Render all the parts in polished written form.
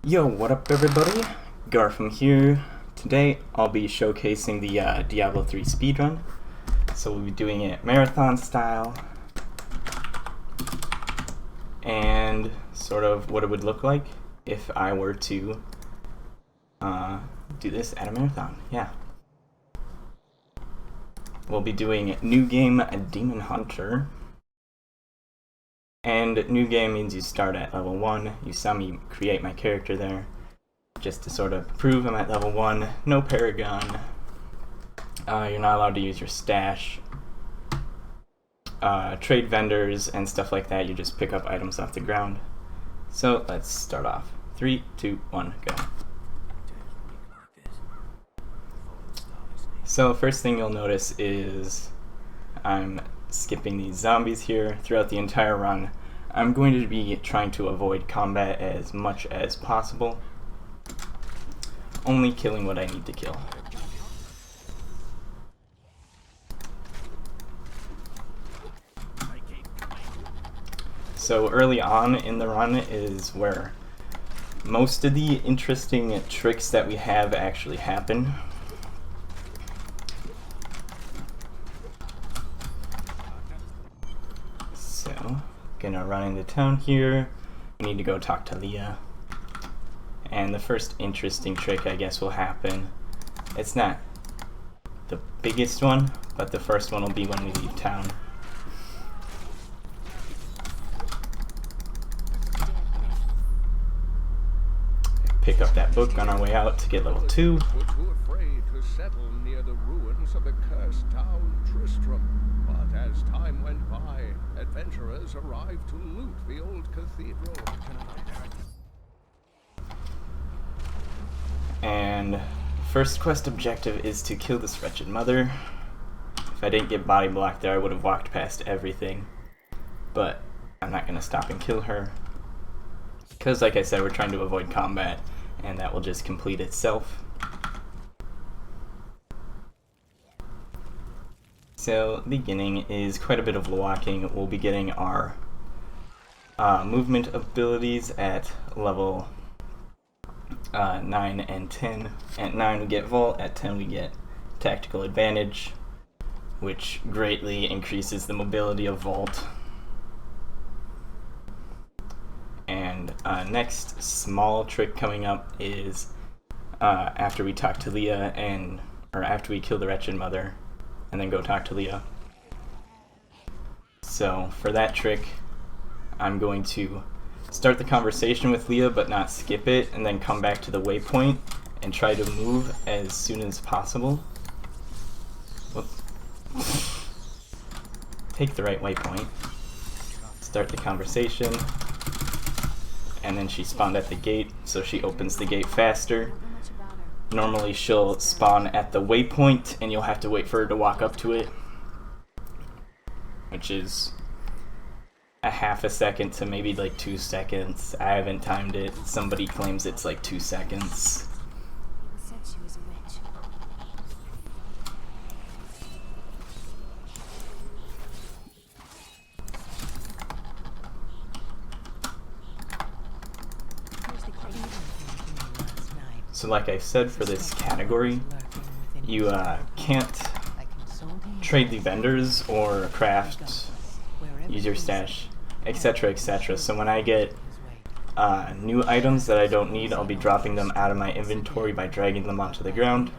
Yo, what up everybody? Garfum here. Today I'll be showcasing the Diablo 3 speedrun. So we'll be doing it marathon style. And sort of what it would look like if I were to do this at a marathon. Yeah. We'll be doing new game Demon Hunter. And new game means you start at level 1. You saw me create my character there just to sort of prove I'm at level 1. No Paragon. You're not allowed to use your stash. Trade vendors and stuff like that. You just pick up items off the ground. So let's start off. 3, 2, 1, go. So first thing you'll notice is I'm skipping these zombies here throughout the entire run. I'm going to be trying to avoid combat as much as possible, only killing what I need to kill. So early on in the run is where most of the interesting tricks that we have actually happen. Gonna run into town here. We need to go talk to Leah. And the first interesting trick I guess will happen. It's not the biggest one, but the first one will be when we leave town. Pick up that book on our way out to get level 2. Were too afraid to settle near the ruins of the cursed town TRISTRAM. But as time went by, adventurers arrived to loot the old cathedral. And first quest objective is to kill this wretched mother. If I didn't get body blocked there, I would have walked past everything. But I'm not going to stop and kill her. Because like I said, we're trying to avoid combat, and that will just complete itself. So, beginning is quite a bit of walking. We'll be getting our movement abilities at level 9 and 10. At 9 we get Vault, at 10 we get Tactical Advantage, which greatly increases the mobility of Vault. And next small trick coming up is after we talk to Leah or after we kill the wretched mother, and then go talk to Leah. So for that trick, I'm going to start the conversation with Leah but not skip it, and then come back to the waypoint and try to move as soon as possible. Whoops. Take the right waypoint, start the conversation, and then she spawned at the gate, so she opens the gate faster. Normally she'll spawn at the waypoint and you'll have to wait for her to walk up to it, which is a half a second to maybe like 2 seconds. I haven't timed it. Somebody claims it's like 2 seconds. So like I said, for this category, you can't trade the vendors or craft, use your stash, etc, etc. So when I get new items that I don't need, I'll be dropping them out of my inventory by dragging them onto the ground.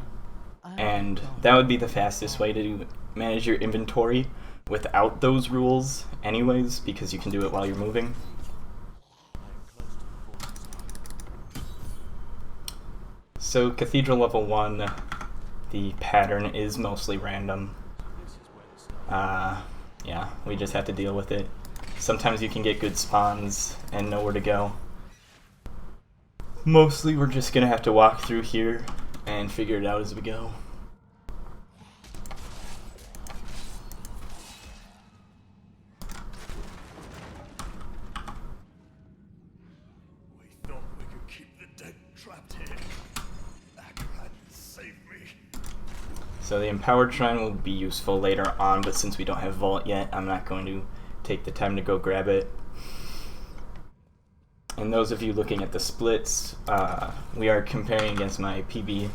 And that would be the fastest way to manage your inventory without those rules anyways, because you can do it while you're moving. So Cathedral level 1, the pattern is mostly random. Yeah, we just have to deal with it. Sometimes you can get good spawns and know where to go. Mostly we're just gonna have to walk through here and figure it out as we go. We thought we could keep the dead trapped here. Save me. So the Empowered Shrine will be useful later on, but since we don't have Vault yet, I'm not going to take the time to go grab it. And those of you looking at the splits, we are comparing against my PB,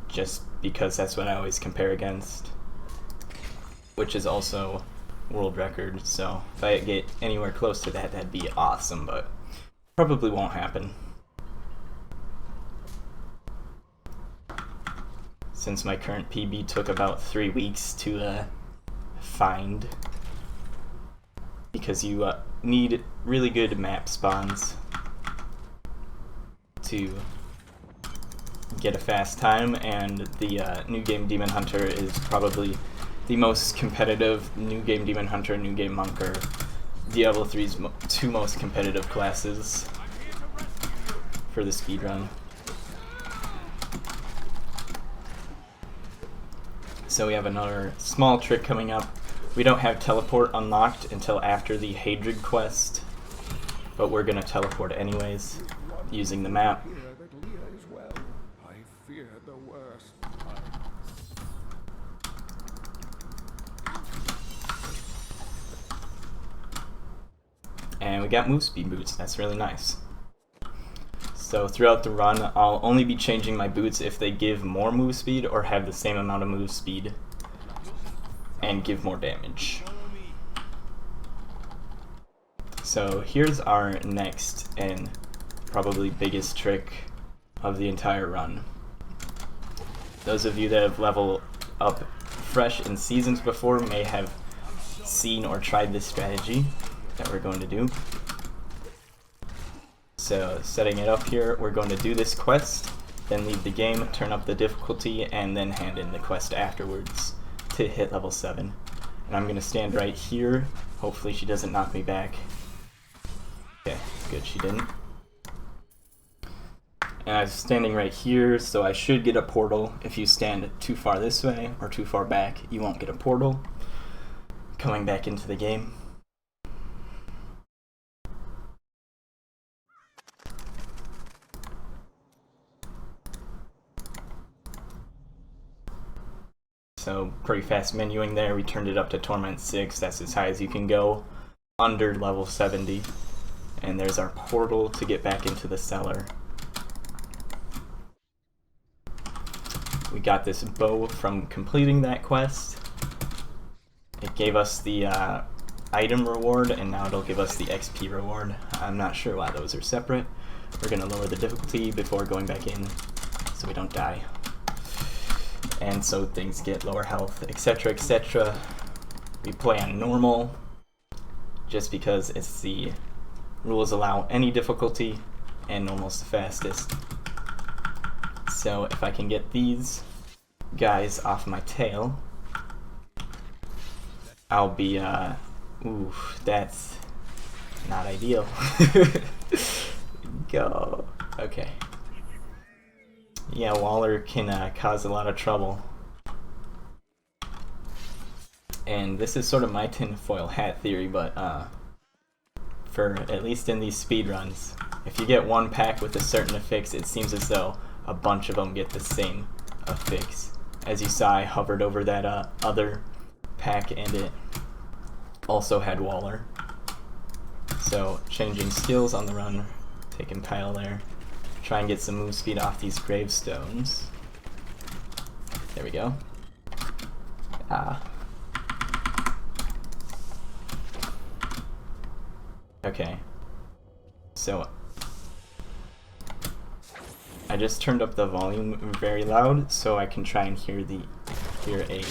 just because that's what I always compare against, which is also world record. So if I get anywhere close to that, that'd be awesome, but probably won't happen, since my current PB took about 3 weeks to find, because you need really good map spawns to get a fast time, and the New Game Demon Hunter is probably the most competitive. New Game Demon Hunter, New Game Monk are Diablo 3's two most competitive classes for the speedrun. So we have another small trick coming up. We don't have teleport unlocked until after the Hadrid quest, but we're gonna teleport anyways, using the map. I fear the worst. And we got move speed boots, that's really nice. So throughout the run, I'll only be changing my boots if they give more move speed or have the same amount of move speed and give more damage. So here's our next and probably biggest trick of the entire run. Those of you that have leveled up fresh in seasons before may have seen or tried this strategy that we're going to do. So setting it up here, we're going to do this quest, then leave the game, turn up the difficulty, and then hand in the quest afterwards to hit level 7. And I'm going to stand right here. Hopefully she doesn't knock me back. Okay, good, she didn't. And I was standing right here, so I should get a portal. If you stand too far this way or too far back, you won't get a portal coming back into the game. So pretty fast menuing there. We turned it up to Torment 6. That's as high as you can go under level 70. And there's our portal to get back into the cellar. We got this bow from completing that quest. It gave us the item reward, and now it'll give us the XP reward. I'm not sure why those are separate. We're going to lower the difficulty before going back in so we don't die. And so things get lower health, etc., etc. We play on normal, just because it's the rules allow any difficulty, and normal's the fastest. So if I can get these guys off my tail, I'll be, ooh, that's not ideal. Go. Okay. Yeah, Waller can cause a lot of trouble. And this is sort of my tinfoil hat theory, but for at least in these speedruns, if you get one pack with a certain affix, it seems as though a bunch of them get the same affix. As you saw, I hovered over that other pack and it also had Waller. So changing skills on the run, taking Kyle there. Try and get some move speed off these gravestones. There we go. Ah. Okay. So I just turned up the volume very loud so I can try and hear a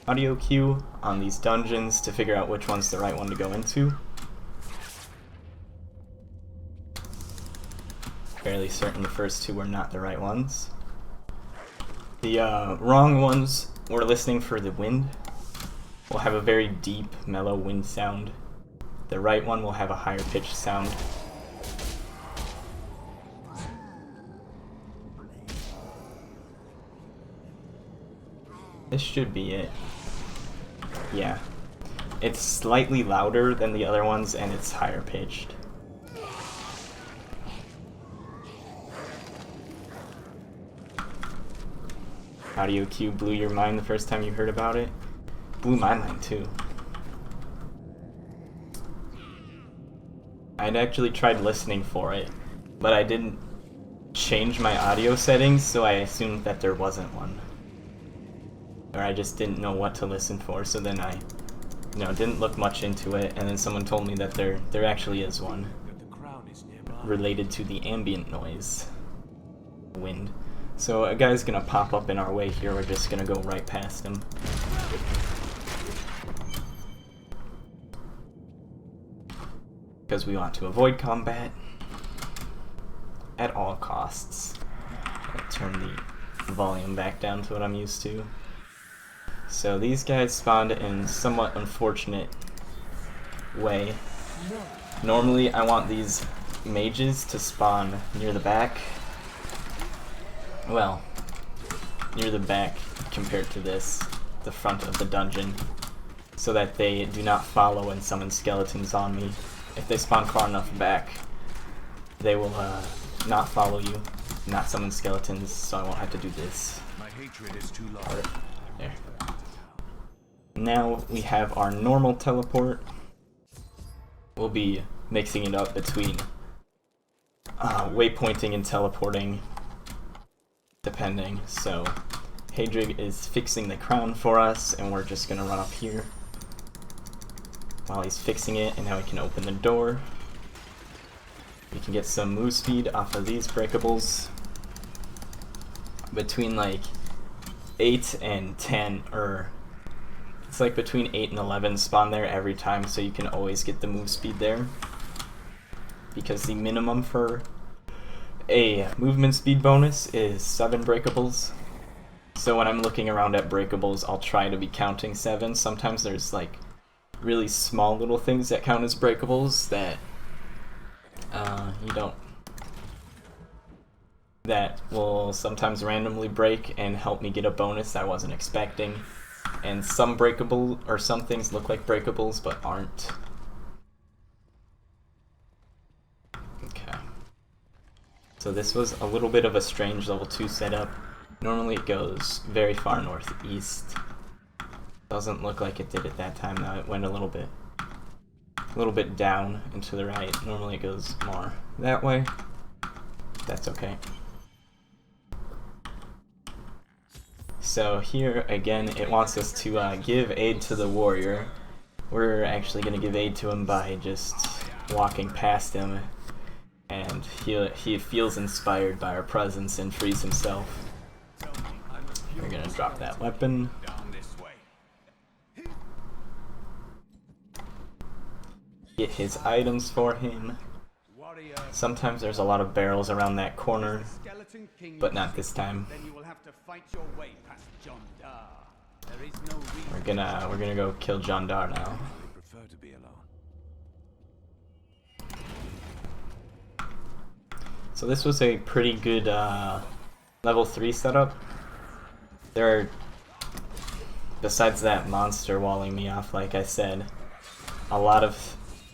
audio cue on these dungeons to figure out which one's the right one to go into. Fairly certain the first two were not the right ones. The wrong ones, we're listening for the wind. We'll have a very deep, mellow wind sound. The right one will have a higher pitched sound. This should be it. Yeah. It's slightly louder than the other ones and it's higher pitched. Audio cue blew your mind the first time you heard about it? Blew my mind too. I'd actually tried listening for it, but I didn't change my audio settings, so I assumed that there wasn't one. Or I just didn't know what to listen for, so then I, didn't look much into it, and then someone told me that there actually is one related to the ambient noise. Wind. So a guy's gonna pop up in our way here, we're just gonna go right past him. Because we want to avoid combat at all costs. I'll turn the volume back down to what I'm used to. So these guys spawned in a somewhat unfortunate way. Normally I want these mages to spawn near the back. Well, near the back compared to this, the front of the dungeon, so that they do not follow and summon skeletons on me. If they spawn far enough back, they will not follow you, not summon skeletons, so I won't have to do this. My hatred is too large. There. Now we have our normal teleport. We'll be mixing it up between waypointing and teleporting, depending. So Hadrig is fixing the crown for us, and we're just gonna run up here while he's fixing it, and now we can open the door. We can get some move speed off of these breakables. Between like 8 and 10, or it's like between 8 and 11 spawn there every time, so you can always get the move speed there. Because the minimum for a movement speed bonus is 7 breakables. So when I'm looking around at breakables, I'll try to be counting 7. Sometimes there's like really small little things that count as breakables that that will sometimes randomly break and help me get a bonus I wasn't expecting. And some things look like breakables but aren't. Okay. So this was a little bit of a strange level 2 setup. Normally it goes very far northeast. Doesn't look like it did at that time though. It went a little bit down and to the right. Normally it goes more that way. That's okay. So here again, it wants us to give aid to the warrior. We're actually going to give aid to him by just walking past him, and he feels inspired by our presence and frees himself. We're going to drop that weapon. Get his items for him. Sometimes there's a lot of barrels around that corner, but not this time. We're gonna go kill Jandar now. So this was a pretty good level 3 setup. There are, besides that monster walling me off, like I said,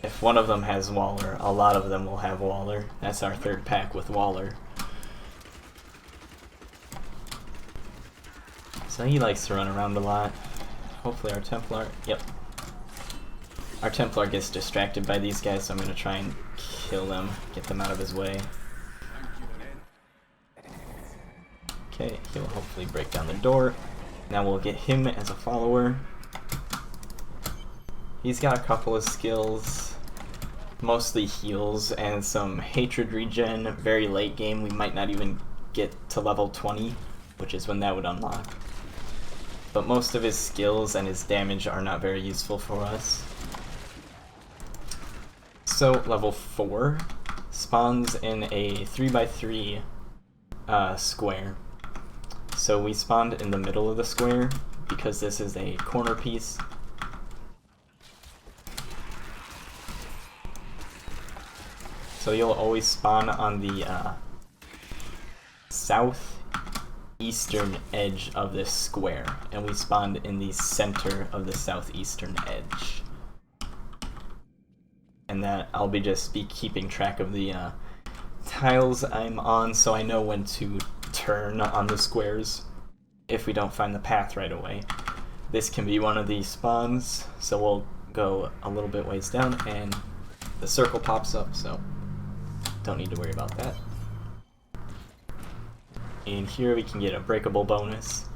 if one of them has Waller, a lot of them will have Waller. That's our third pack with Waller. So he likes to run around a lot. Hopefully our Templar, yep. Our Templar gets distracted by these guys, so I'm going to try and kill them, get them out of his way. Okay, he'll hopefully break down the door. Now we'll get him as a follower. He's got a couple of skills, mostly heals and some hatred regen. Very late game, we might not even get to level 20, which is when that would unlock. But most of his skills and his damage are not very useful for us. So level 4 spawns in a 3x3 square. So we spawned in the middle of the square because this is a corner piece. So you'll always spawn on the southeastern edge of this square, and we spawned in the center of the southeastern edge. And that I'll just be keeping track of the tiles I'm on, so I know when to turn on the squares if we don't find the path right away. This can be one of these spawns, so we'll go a little bit ways down and the circle pops up, so don't need to worry about that. In here we can get a breakable bonus.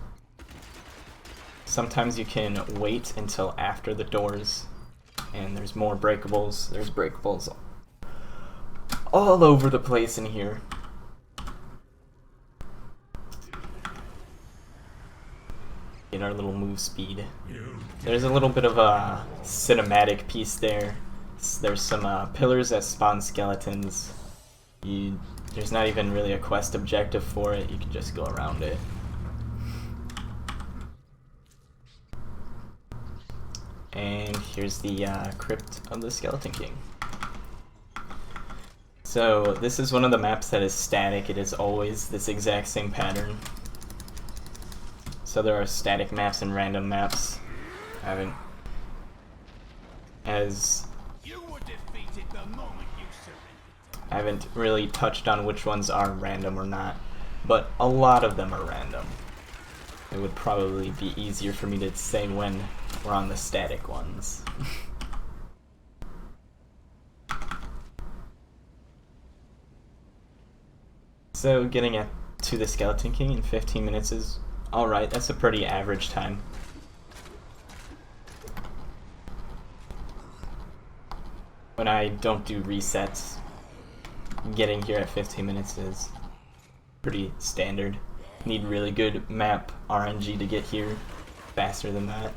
Sometimes you can wait until after the doors, and there's more breakables. There's breakables all over the place in here. Get our little move speed. There's a little bit of a cinematic piece there. There's some pillars that spawn skeletons. There's not even really a quest objective for it, you can just go around it. And here's the crypt of the Skeleton King. So this is one of the maps that is static. It is always this exact same pattern. So there are static maps and random maps. I haven't really touched on which ones are random or not, but a lot of them are random. It would probably be easier for me to say when we're on the static ones. So getting to the Skeleton King in 15 minutes is alright. That's a pretty average time. When I don't do resets, getting here at 15 minutes is pretty standard. Need really good map RNG to get here faster than that.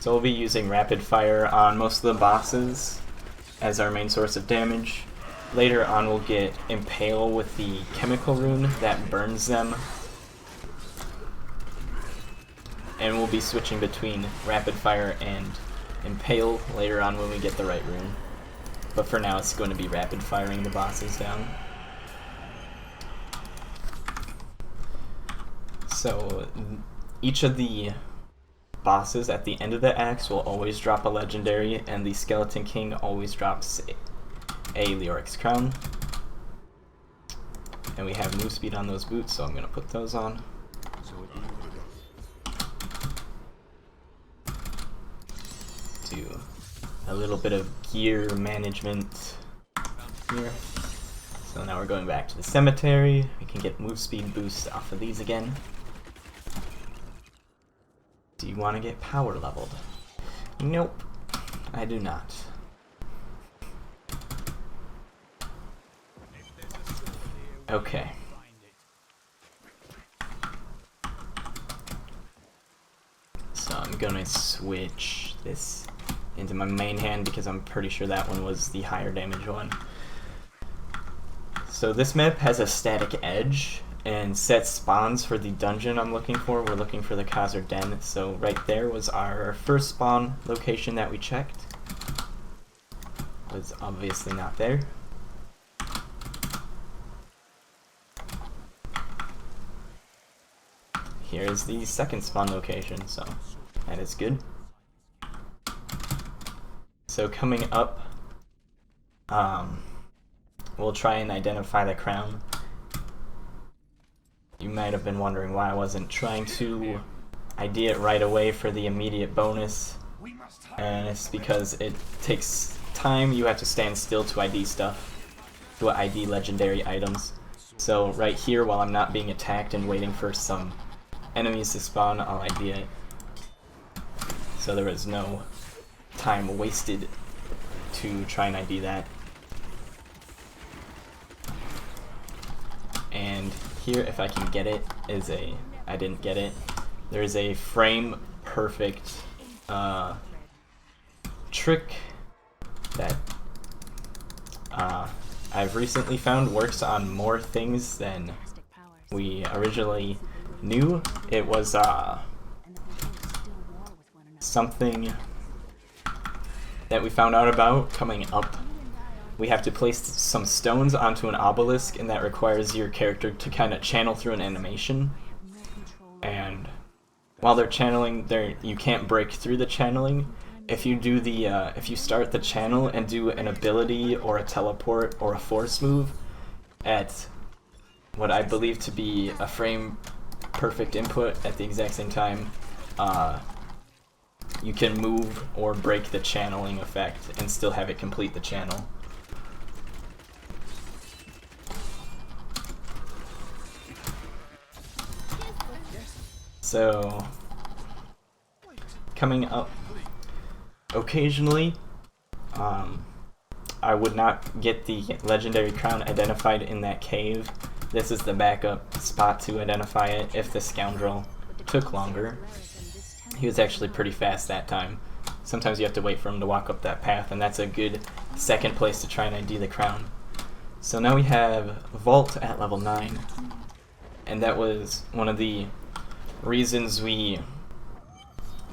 So we'll be using rapid fire on most of the bosses as our main source of damage. Later on we'll get Impale with the chemical rune that burns them. And we'll be switching between rapid fire and Impale later on when we get the right rune. But for now it's going to be rapid firing the bosses down. So each of the bosses at the end of the acts will always drop a legendary, and the Skeleton King always drops a Leoric's Crown. And we have move speed on those boots, so I'm going to put those on. Do a little bit of gear management here. So now we're going back to the cemetery. We can get move speed boosts off of these again. Do you want to get power leveled? Nope, I do not. Okay. So I'm gonna switch this into my main hand because I'm pretty sure that one was the higher damage one. So this map has a static edge and set spawns for the dungeon I'm looking for. We're looking for the Khazar Den, so right there was our first spawn location that we checked. Was obviously not there. Here's the second spawn location, so that is good. So coming up, we'll try and identify the crown. You might have been wondering why I wasn't trying to ID it right away for the immediate bonus, and it's because it takes time. You have to stand still to ID stuff, to ID legendary items. So right here, while I'm not being attacked and waiting for some enemies to spawn, I'll ID it. So there was no time wasted to try and ID that. And here, if I can get it, is a... I didn't get it. There's a frame perfect trick that I've recently found works on more things than we originally knew. It was something that we found out about coming up. We have to place some stones onto an obelisk, and that requires your character to kind of channel through an animation. And while they're channeling, you can't break through the channeling. If you do the, if you start the channel and do an ability or a teleport or a force move at what I believe to be a frame perfect input at the exact same time, you can move or break the channeling effect and still have it complete the channel. So, coming up, occasionally, I would not get the legendary crown identified in that cave. This is the backup spot to identify it if the scoundrel took longer. He was actually pretty fast that time. Sometimes you have to wait for him to walk up that path, and that's a good second place to try and ID the crown. So now we have Vault at level 9, and that was one of the reasons we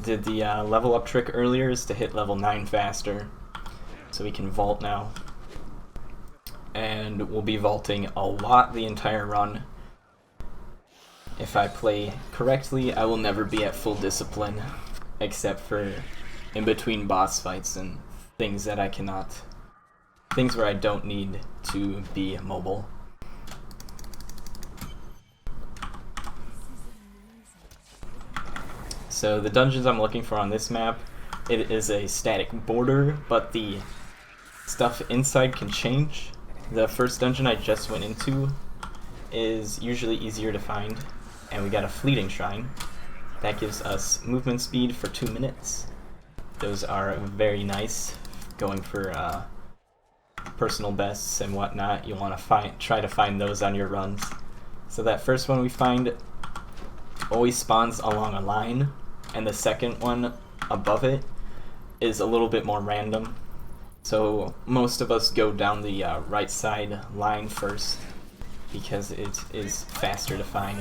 did the level up trick earlier, is to hit level 9 faster. So we can vault now. And we'll be vaulting a lot the entire run. If I play correctly, I will never be at full discipline, except for in between boss fights and things that I cannot, things where I don't need to be mobile. So the dungeons I'm looking for on this map, it is a static border, but the stuff inside can change. The first dungeon I just went into is usually easier to find, and we got a fleeting shrine. That gives us movement speed for 2 minutes. Those are very nice, going for personal bests and whatnot. You want to try to find those on your runs. So that first one we find always spawns along a line, and the second one above it is a little bit more random. So most of us go down the right side line first because it is faster to find.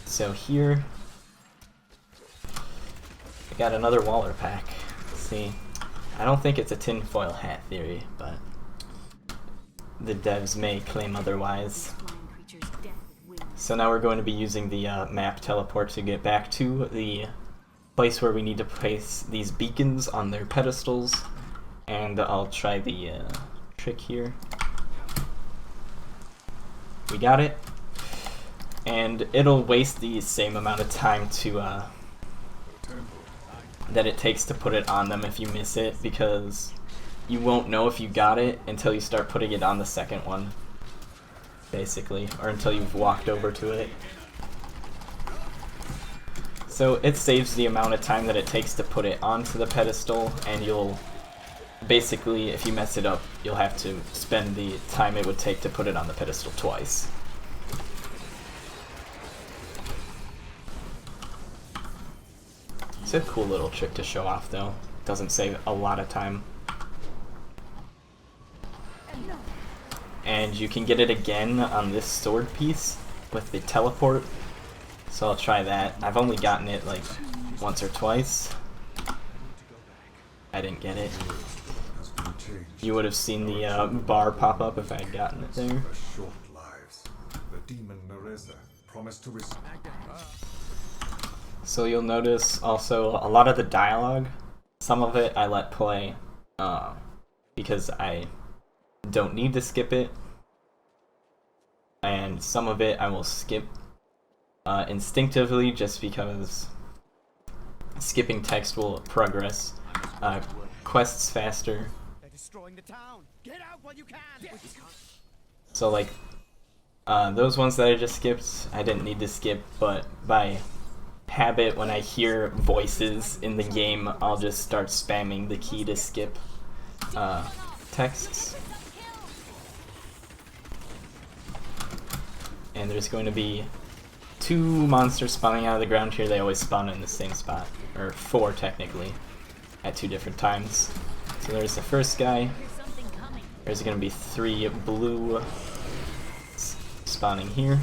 So here, I got another Waller pack. Let's see, I don't think it's a tinfoil hat theory, but the devs may claim otherwise. So now we're going to be using the map teleport to get back to the place where we need to place these beacons on their pedestals, and I'll try the trick here. We got it, and it'll waste the same amount of time to that it takes to put it on them if you miss it, because you won't know if you got it until you start putting it on the second one, basically, or until you've walked over to it. So it saves the amount of time that it takes to put it onto the pedestal, and you'll basically, if you mess it up, you'll have to spend the time it would take to put it on the pedestal twice. It's a cool little trick to show off though. Doesn't save a lot of time. And you can get it again on this sword piece with the teleport. So I'll try that. I've only gotten it like once or twice. I didn't get it. You would have seen the bar pop up if I had gotten it there. Short lives. The demon Nereza promised to So you'll notice also a lot of the dialogue, some of it I let play because I don't need to skip it, and some of it I will skip instinctively just because skipping text will progress quests faster. They're destroying the town. Get out while you can. So like those ones that I just skipped, I didn't need to skip, but by habit, when I hear voices in the game, I'll just start spamming the key to skip texts. And there's going to be 2 monsters spawning out of the ground here. They always spawn in the same spot, or 4 technically, at 2 different times. So there's the first guy. There's going to be 3 blue spawning here.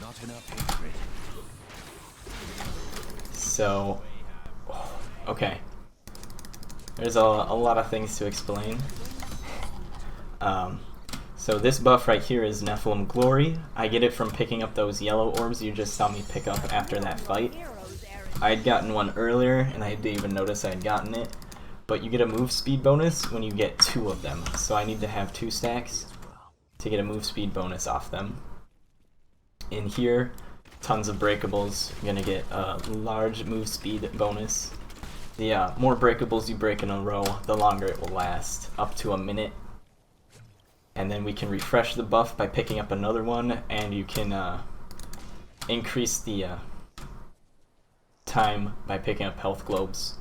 Not enough hatred. So, okay. There's a lot of things to explain. So this buff right here is Nephilim Glory. I get it from picking up those yellow orbs you just saw me pick up after that fight. I had gotten one earlier, and I didn't even notice I had gotten it. But you get a move speed bonus when you get 2 of them. So I need to have 2 stacks to get a move speed bonus off them. In here, tons of breakables. You're gonna get a large move speed bonus. The more breakables you break in a row, the longer it will last, up to a minute. And then we can refresh the buff by picking up another one, and you can increase the time by picking up health globes,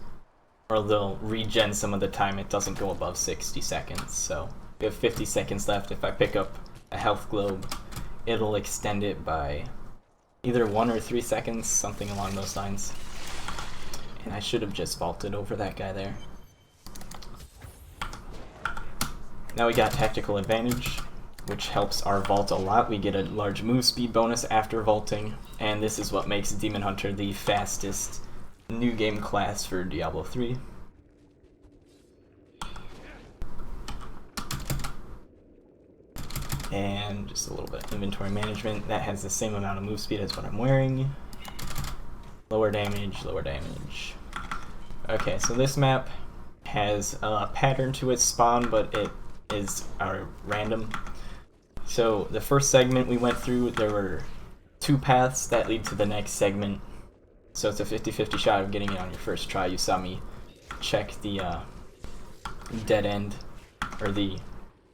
or they'll regen some of the time. It doesn't go above 60 seconds, so we have 50 seconds left. If I pick up a health globe, it'll extend it by either 1 or 3 seconds, something along those lines. And I should have just vaulted over that guy there. Now we got Tactical Advantage, which helps our vault a lot. We get a large move speed bonus after vaulting, and this is what makes Demon Hunter the fastest new game class for Diablo 3. And just a little bit of inventory management. That has the same amount of move speed as what I'm wearing. Lower damage, lower damage. Okay, so this map has a pattern to its spawn, but it is random. So the first segment we went through, there were 2 paths that lead to the next segment. So it's a 50-50 shot of getting it on your first try. You saw me check the dead end, or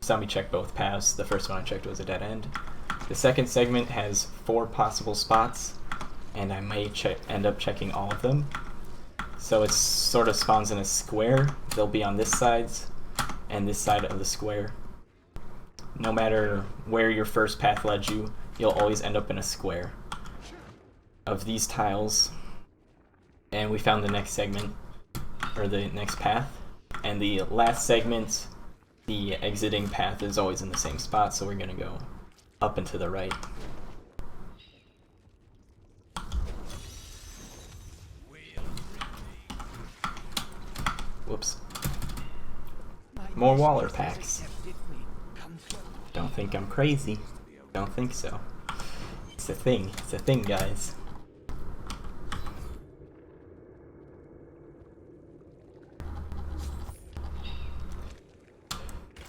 saw me check both paths. The first one I checked was a dead end. The second segment has 4 possible spots, and I may end up checking all of them. So it sort of spawns in a square. They'll be on this side and this side of the square. No matter where your first path led you, you'll always end up in a square of these tiles. And we found the next segment, or the next path. And the last segment, the exiting path is always in the same spot, so we're gonna go up and to the right. Whoops. More Waller packs. Don't think I'm crazy. Don't think so. It's a thing. It's a thing, guys.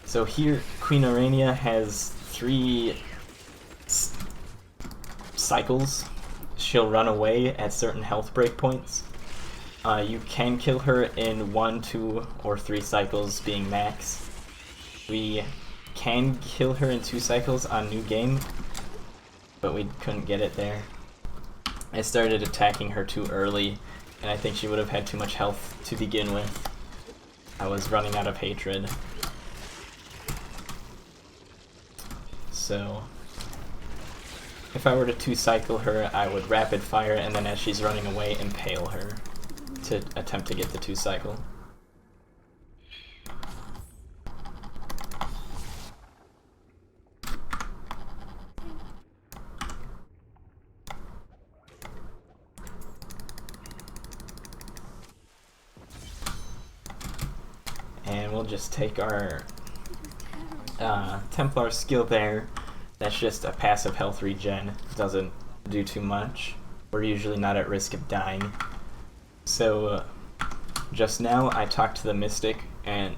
So here, Queen ARANEAE has 3 cycles. She'll run away at certain health breakpoints. You can kill her in 1, 2, or 3 cycles, being max. We can kill her in 2 cycles on new game, but we couldn't get it there. I started attacking her too early, and I think she would have had too much health to begin with. I was running out of hatred. So if I were to 2-cycle her, I would rapid fire, and then as she's running away, impale her to attempt to get the 2-cycle. And we'll just take our Templar skill there. That's just a passive health regen. Doesn't do too much. We're usually not at risk of dying. So just now I talked to the Mystic, and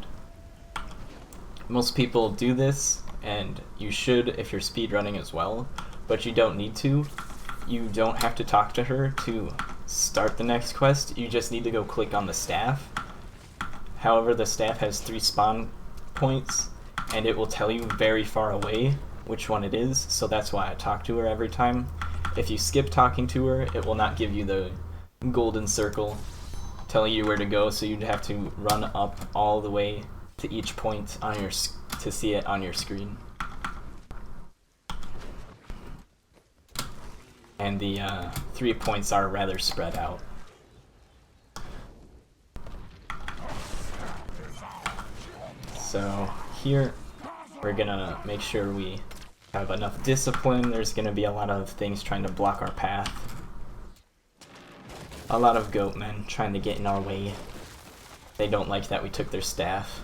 most people do this, and you should if you're speedrunning as well, but you don't need to. You don't have to talk to her to start the next quest. You just need to go click on the staff. However, the staff has 3 spawn points, and it will tell you very far away which one it is, so that's why I talk to her every time. If you skip talking to her, it will not give you the golden circle telling you where to go, so you'd have to run up all the way to each point on your to see it on your screen. And the 3 points are rather spread out. So here we're gonna make sure we have enough discipline. There's gonna be a lot of things trying to block our path. A lot of goat men trying to get in our way. They don't like that we took their staff.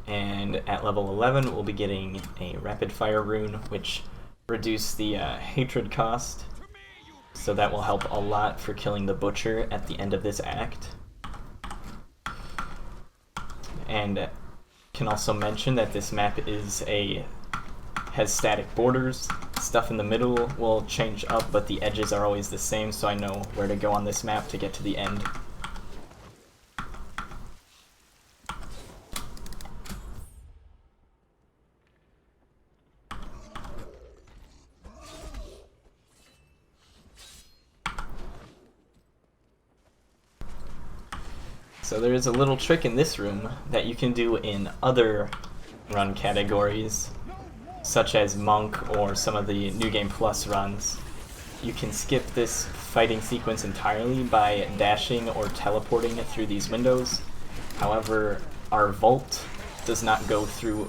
And at level 11 we'll be getting a rapid fire rune, which reduces the hatred cost. so that will help a lot for killing the butcher at the end of this act. And can also mention that this map has static borders. Stuff in the middle will change up, but the edges are always the same, so I know where to go on this map to get to the end. So there is a little trick in this room that you can do in other run categories, such as Monk or some of the New Game Plus runs. You can skip this fighting sequence entirely by dashing or teleporting it through these windows. However, our vault does not go through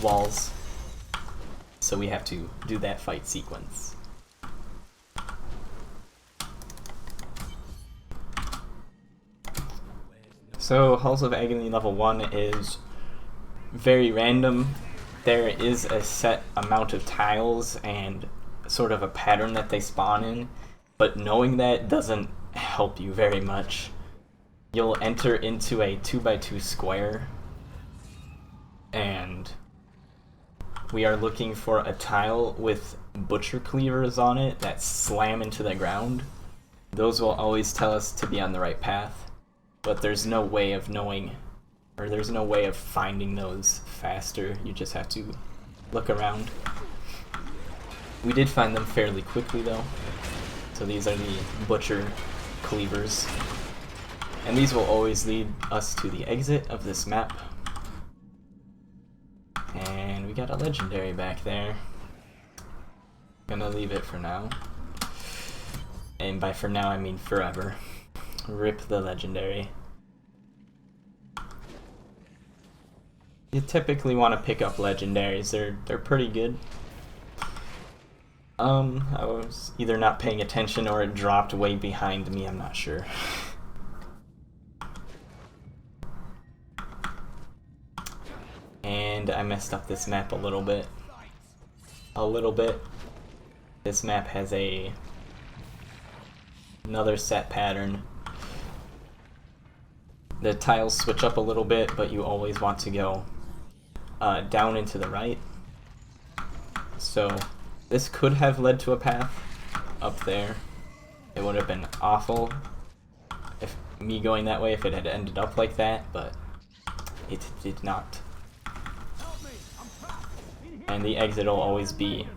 walls, so we have to do that fight sequence. So Halls of Agony level 1 is very random. There is a set amount of tiles and sort of a pattern that they spawn in, but knowing that doesn't help you very much. You'll enter into a 2x2 square, and we are looking for a tile with butcher cleavers on it that slam into the ground. Those will always tell us to be on the right path. But there's no way of knowing, or there's no way of finding those faster. You just have to look around. We did find them fairly quickly though. So these are the butcher cleavers. And these will always lead us to the exit of this map. And we got a legendary back there. Gonna leave it for now. And by for now I mean forever. Rip the legendary. You typically want to pick up legendaries. They're pretty good. I was either not paying attention or it dropped way behind me, I'm not sure. And I messed up this map a little bit. This map has another set pattern. The tiles switch up a little bit, but you always want to go down and to the right. So this could have led to a path up there. It would have been awful if me going that way if it had ended up like that, but it did not. And the exit will always be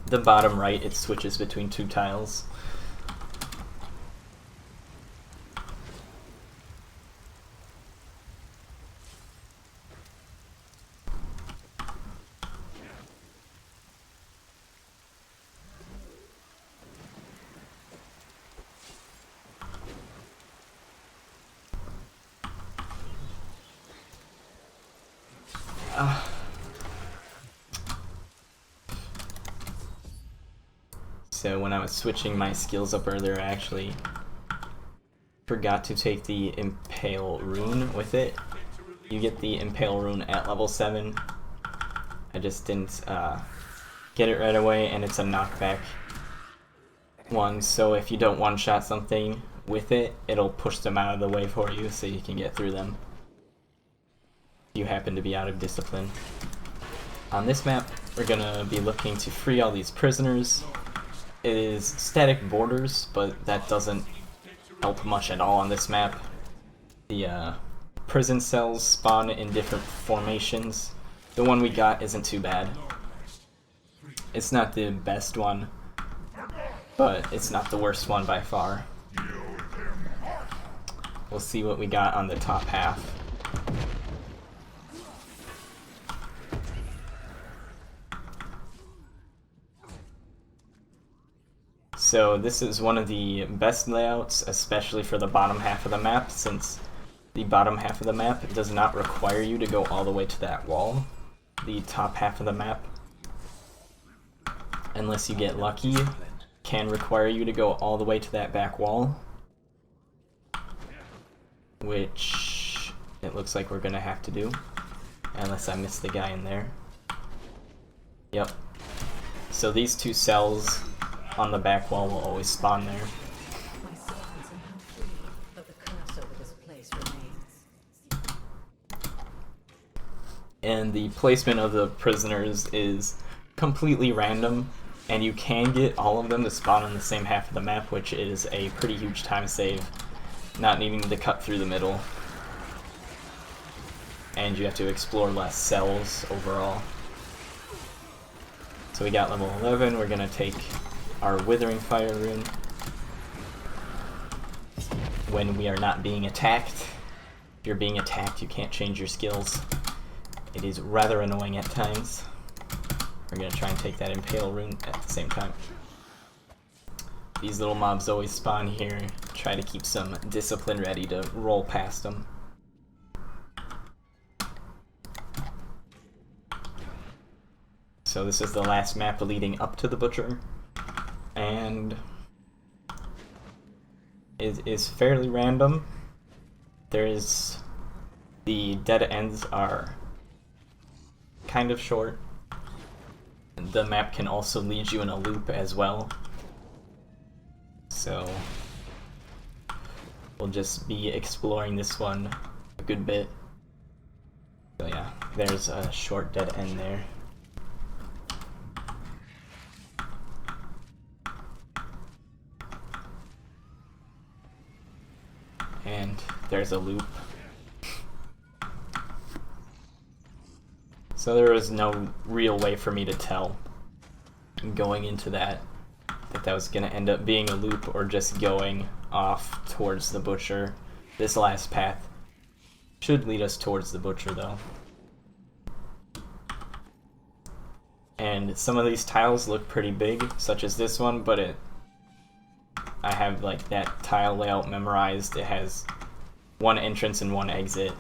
the bottom right. It switches between two tiles. So when I was switching my skills up earlier, I actually forgot to take the Impale rune with it. You get the Impale rune at level 7. I just didn't get it right away, and it's a knockback one, so if you don't one-shot something with it, it'll push them out of the way for you so you can get through them. You happen to be out of discipline. On this map, we're gonna be looking to free all these prisoners. It is static borders, but that doesn't help much at all on this map. The prison cells spawn in different formations. The one we got isn't too bad. It's not the best one, but it's not the worst one by far. We'll see what we got on the top half. So this is one of the best layouts, especially for the bottom half of the map, since the bottom half of the map does not require you to go all the way to that wall. The top half of the map, unless you get lucky, can require you to go all the way to that back wall, which it looks like we're gonna have to do, unless I miss the guy in there. Yep. So these two cells on the back wall will always spawn there. My servants are now free, but the curse over this place remains. And the placement of the prisoners is completely random, and you can get all of them to spawn on the same half of the map, which is a pretty huge time save, not needing to cut through the middle. And you have to explore less cells overall. So we got level 11, we're gonna take our Withering Fire rune when we are not being attacked. If you're being attacked, you can't change your skills. It is rather annoying at times. We're gonna try and take that Impale rune at the same time. These little mobs always spawn here. Try to keep some discipline ready to roll past them. So this is the last map leading up to the Butcher, and it is fairly random. The dead ends are kind of short. The map can also lead you in a loop as well. So we'll just be exploring this one a good bit. So yeah, there's a short dead end there. And there's a loop. So there was no real way for me to tell going into that was going to end up being a loop or just going off towards the Butcher. This last path should lead us towards the Butcher though. And some of these tiles look pretty big, such as this one, but I have like that tile layout memorized. It has one entrance and one exit.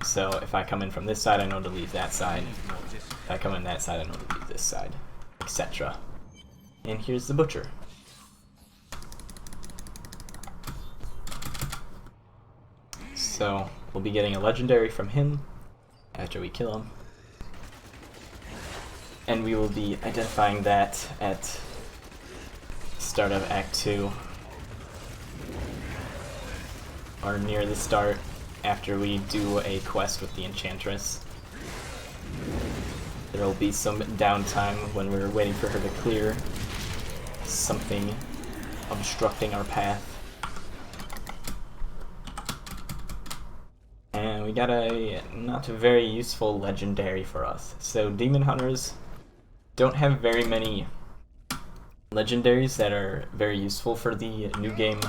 So if I come in from this side, I know to leave that side. If I come in that side, I know to leave this side, etc. And here's the Butcher. So we'll be getting a legendary from him after we kill him. And we will be identifying that at start of Act 2, or near the start, after we do a quest with the Enchantress. There will be some downtime when we're waiting for her to clear something obstructing our path. And we got a not very useful legendary for us. So Demon Hunters don't have very many legendaries that are very useful for the new game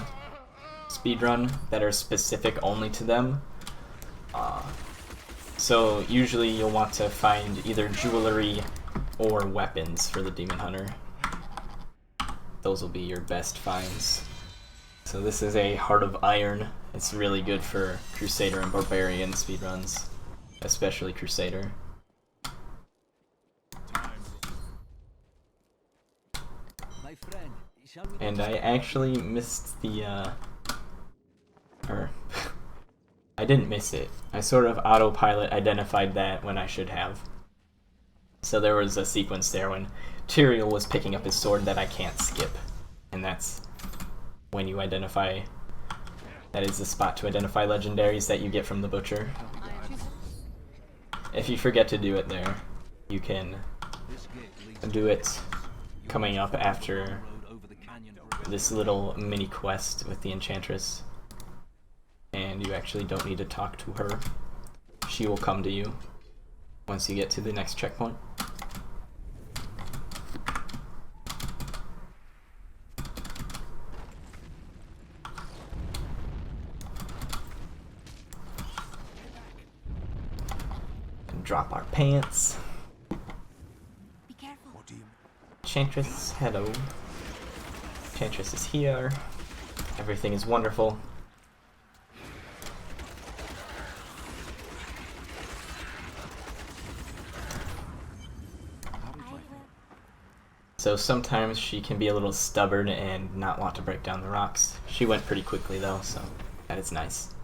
speedrun that are specific only to them. So usually you'll want to find either jewelry or weapons for the Demon Hunter. Those will be your best finds. So this is a Heart of Iron. It's really good for Crusader and Barbarian speedruns, especially Crusader. And I actually missed the, I didn't miss it. I sort of autopilot identified that when I should have. So there was a sequence there when Tyrael was picking up his sword that I can't skip. And that's when you identify, that is the spot to identify legendaries that you get from the Butcher. If you forget to do it there, you can do it coming up after this little mini quest with the Enchantress. And you actually don't need to talk to her. She will come to you once you get to the next checkpoint. And drop our pants. Be careful. What do you... Enchantress, hello. Enchantress is here. Everything is wonderful. So sometimes she can be a little stubborn and not want to break down the rocks. She went pretty quickly though, so that is nice.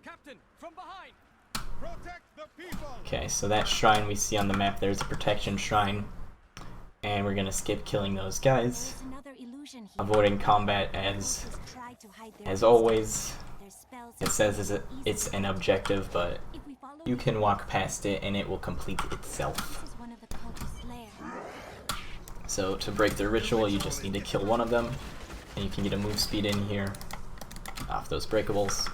Captain, from behind! Protect the people! Okay, so that shrine we see on the map, there's a protection shrine. And we're gonna skip killing those guys, There's another illusion here. avoiding combat as Just try to hide their always. Their spells It says it's an objective, but If we follow you the can walk past it and it will complete This itself. is one of the cultist's lair. So to break the ritual, you just need to kill one of them, and you can get a move speed in here off those breakables.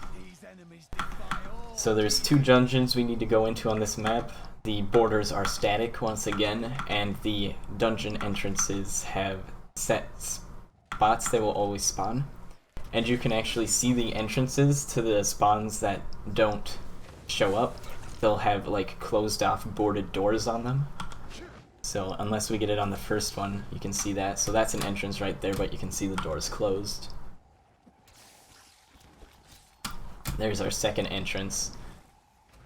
So there's 2 dungeons we need to go into on this map. The borders are static once again, and the dungeon entrances have set spots they will always spawn. And you can actually see the entrances to the spawns that don't show up. They'll have like closed off boarded doors on them. So unless we get it on the first one, you can see that. So that's an entrance right there, but you can see the doors closed. There's our second entrance.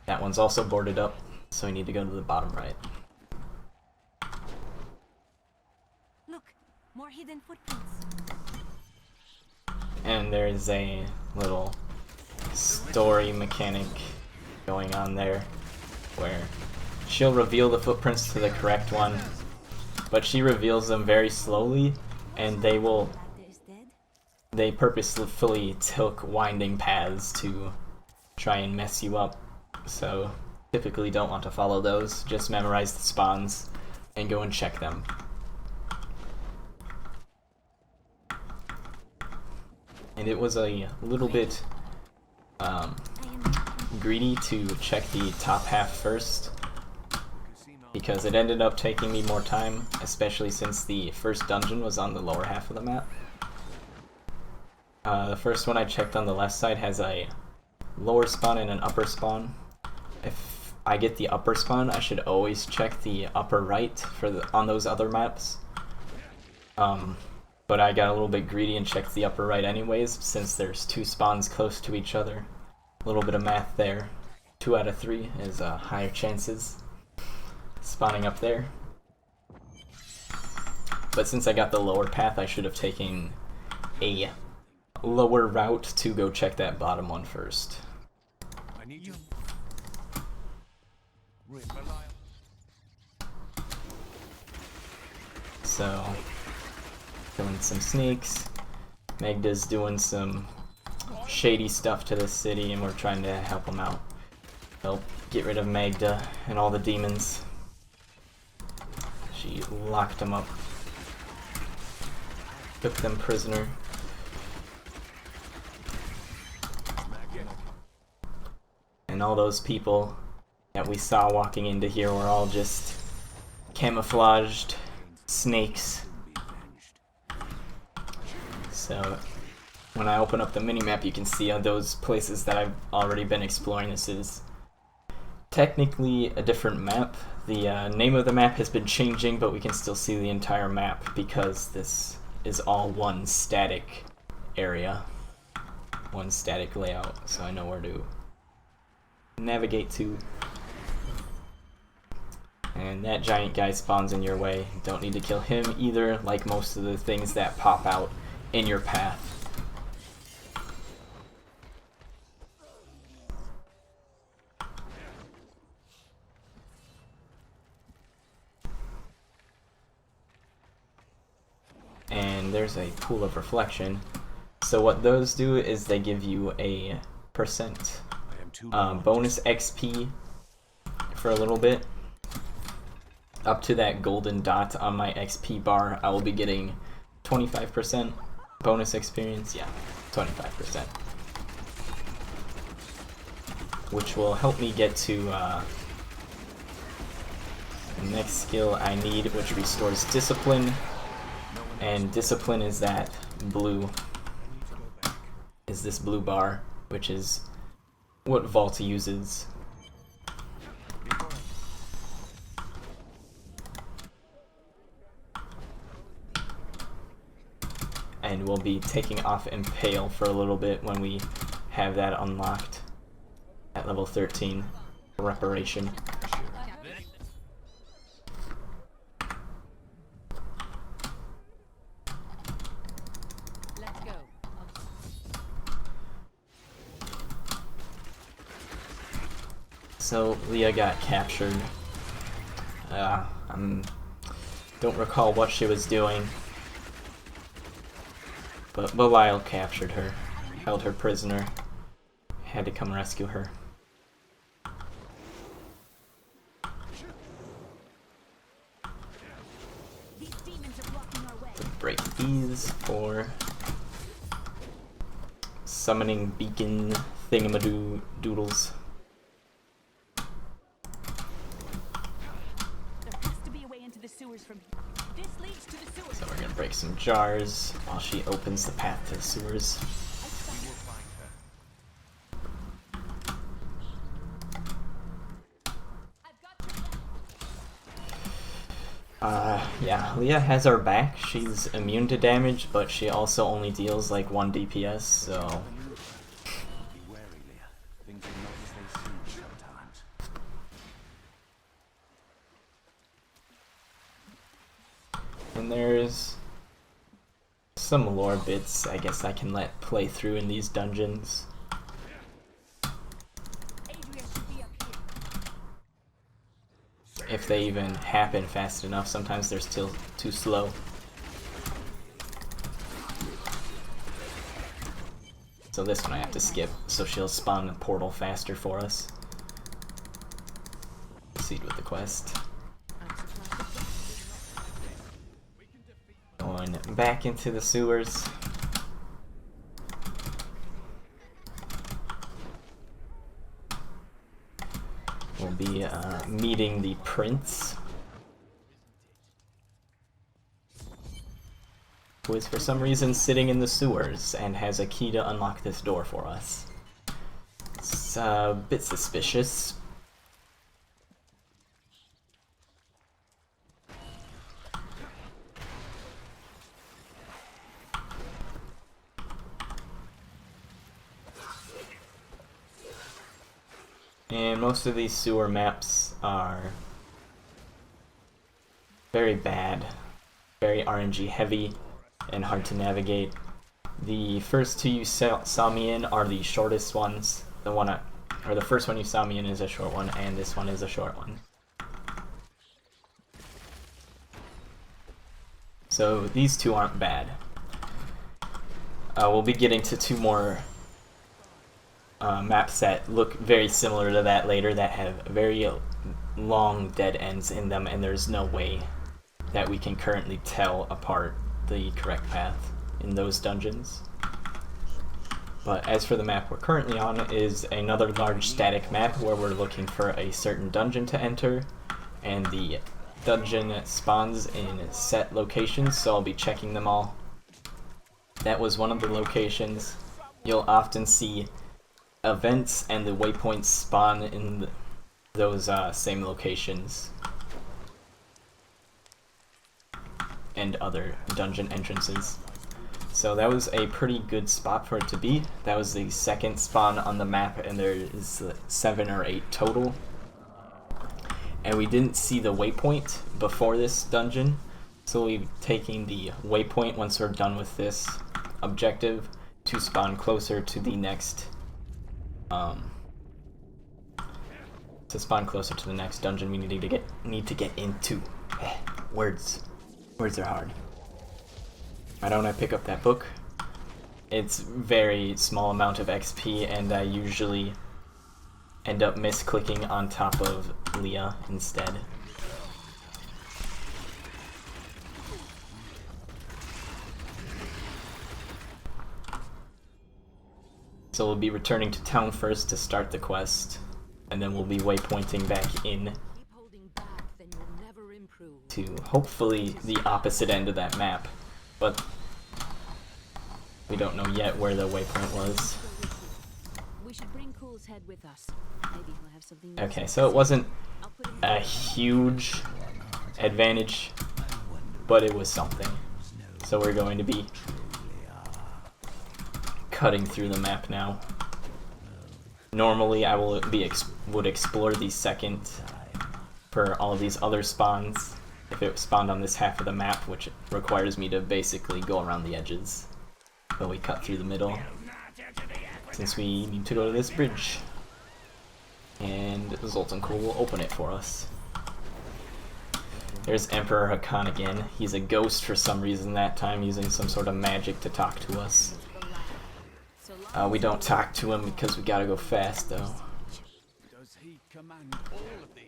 That one's also boarded up, so we need to go to the bottom right. Look, more hidden footprints. And there's a little story mechanic going on there where she'll reveal the footprints to the correct one, but she reveals them very slowly, and they purposefully took winding paths to try and mess you up. So typically don't want to follow those. Just memorize the spawns and go and check them. And it was a little bit greedy to check the top half first, because it ended up taking me more time, especially since the first dungeon was on the lower half of the map. The first one I checked on the left side has a lower spawn and an upper spawn. If I get the upper spawn, I should always check the upper right for on those other maps. But I got a little bit greedy and checked the upper right anyways, since there's 2 spawns close to each other. A little bit of math there. 2 out of 3 is higher chances spawning up there. But since I got the lower path, I should have taken a lower route to go check that bottom one first. I need you. So, killing some sneaks. Magda's doing some shady stuff to this city, and we're trying to help them out. Help get rid of Magda and all the demons. She locked them up. Took them prisoner. And all those people that we saw walking into here were all just camouflaged snakes. So when I open up the minimap, you can see those places that I've already been exploring. This is technically a different map. The name of the map has been changing, but we can still see the entire map because this is all one static area, one static layout, so I know where to navigate to. And that giant guy spawns in your way. Don't need to kill him either, like most of the things that pop out in your path. And there's a pool of reflection. So what those do is they give you a percent bonus XP for a little bit. Up to that golden dot on my XP bar, I will be getting 25% bonus experience. Yeah, 25%. Which will help me get to the next skill I need, which restores discipline. And discipline is that blue, is this blue bar, which is what Vault uses. And we'll be taking off Impale for a little bit when we have that unlocked at level 13, Reparation. Let's go. So Leah got captured. I'm Don't recall what she was doing, but Belial captured her, held her prisoner, had to come rescue her. These demons are blocking our way. Break these for summoning beacon thingamadoodles. There has to be a way into the sewers from here. This leads to the sewers. So we're gonna break some jars while she opens the path to the sewers. Yeah, Leah has our back. She's immune to damage, but she also only deals like 1 DPS, so... Be wary, Leah. Things are not as they seem sometimes. And there's some lore bits I guess I can let play through in these dungeons. Adria should be up here. If they even happen fast enough, sometimes they're still too slow. So this one I have to skip, so she'll spawn a portal faster for us. Proceed with the quest. Going back into the sewers. We'll be meeting the prince, who is for some reason sitting in the sewers and has a key to unlock this door for us. It's a bit suspicious. And most of these sewer maps are very bad, very RNG heavy, and hard to navigate. The first two you saw me in are the shortest ones. The first one you saw me in is a short one, and this one is a short one. So these two aren't bad. We'll be getting to two more maps that look very similar to that later, that have very long dead ends in them, and there's no way that we can currently tell apart the correct path in those dungeons. But as for the map we're currently on, is another large static map where we're looking for a certain dungeon to enter, and the dungeon spawns in set locations, so I'll be checking them all. That was one of the locations. You'll often see events and the waypoints spawn in those same locations, and other dungeon entrances. So that was a pretty good spot for it to be. That was the second spawn on the map, and there is 7 or 8 total. And we didn't see the waypoint before this dungeon, so we'll be taking the waypoint once we're done with this objective to spawn closer to the next dungeon we need to get into. Words are hard. Why don't I pick up that book? It's very small amount of XP, and I usually end up misclicking on top of Leah instead. So we'll be returning to town first to start the quest, and then we'll be waypointing back in to hopefully the opposite end of that map, but we don't know yet where the waypoint was. We should bring Cool's head with us. Maybe he'll have something. Okay, so it wasn't a huge advantage, but it was something. So we're going to be cutting through the map now. Normally I would explore the second for all of these other spawns if it spawned on this half of the map, which requires me to basically go around the edges. But we cut through the middle since we need to go to this bridge, and Zoltan Cool will open it for us. There's Emperor Hakan again. He's a ghost for some reason that time, using some sort of magic to talk to us. We don't talk to him because we gotta go fast, though.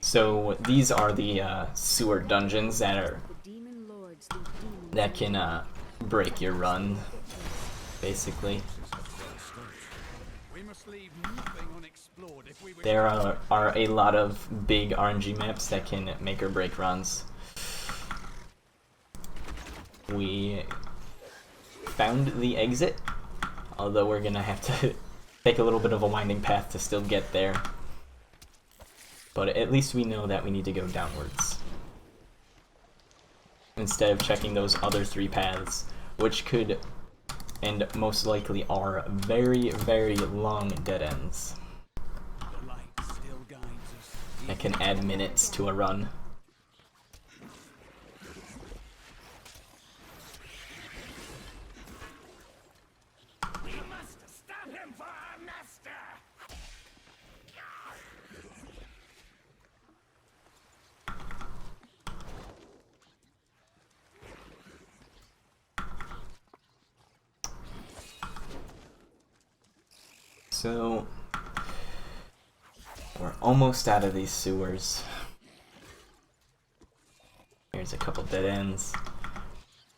So these are the sewer dungeons that can break your run, basically. There are a lot of big RNG maps that can make or break runs. We found the exit, although we're gonna have to take a little bit of a winding path to still get there. But at least we know that we need to go downwards, instead of checking those other 3 paths, which could, and most likely are, very, very long dead ends that can add minutes to a run. So, we're almost out of these sewers. Here's a couple dead ends.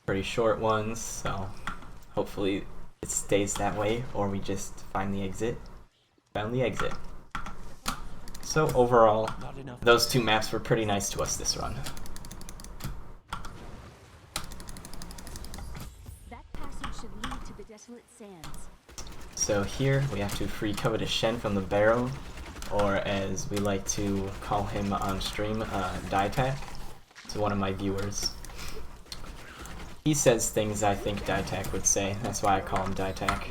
Pretty short ones, so hopefully it stays that way, or we just find the exit. Found the exit. So overall, those 2 maps were pretty nice to us this run. That passage should lead to the desolate sands. So here we have to free Covetous Shen from the barrow, or as we like to call him on stream, Diatak. To one of my viewers. He says things I think Diatak would say, that's why I call him Diatak.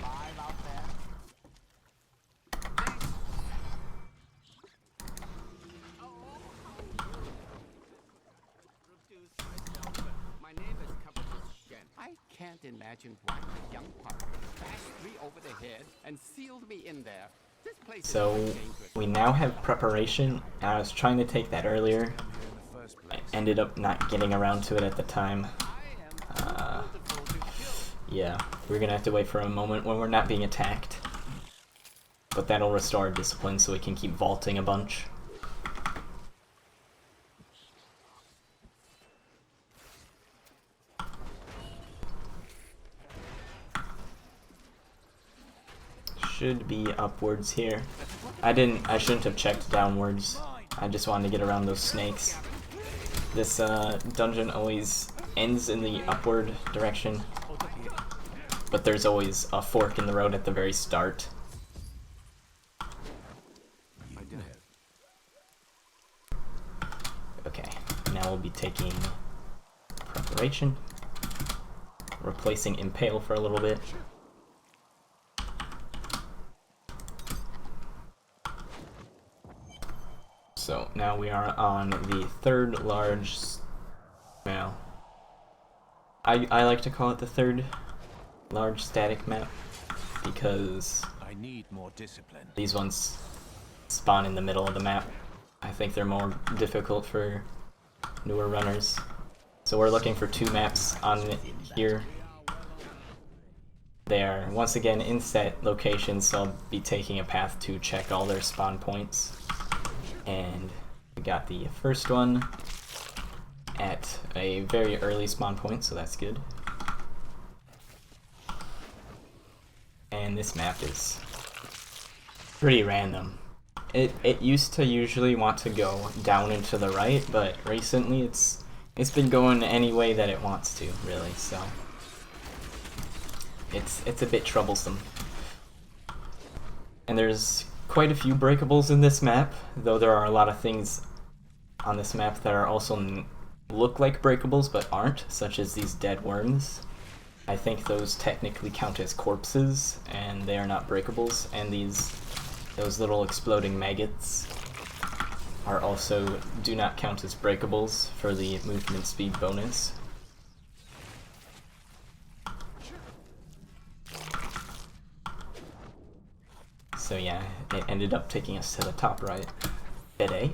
I can't imagine why the young partner bashed me over the head and sealed me in there. This place So is dangerous. we now have preparation. I was trying to take that earlier. I ended up not getting around to it at the time. Yeah, we're gonna have to wait for a moment when we're not being attacked. But that'll restore our discipline so we can keep vaulting a bunch. Should be upwards here. I shouldn't have checked downwards. I just wanted to get around those snakes. This dungeon always ends in the upward direction, but there's always a fork in the road at the very start. Okay, now we'll be taking preparation, replacing Impale for a little bit. So now we are on the 3rd large, well, I like to call it the 3rd large static map, because I need more discipline. these ones spawn in the middle of the map. I think they're more difficult for newer runners. So we're looking for 2 maps on here. They are once again in set locations, so I'll be taking a path to check all their spawn points. And we got the first one at a very early spawn point, so that's good. And this map is pretty random. It used to usually want to go down and to the right, but recently it's been going any way that it wants to, really, so it's a bit troublesome. And there's quite a few breakables in this map, though there are a lot of things on this map that are also look like breakables but aren't, such as these dead worms. I think those technically count as corpses, and they are not breakables, and those little exploding maggots are also do not count as breakables for the movement speed bonus. So yeah, it ended up taking us to the top right. Bed A.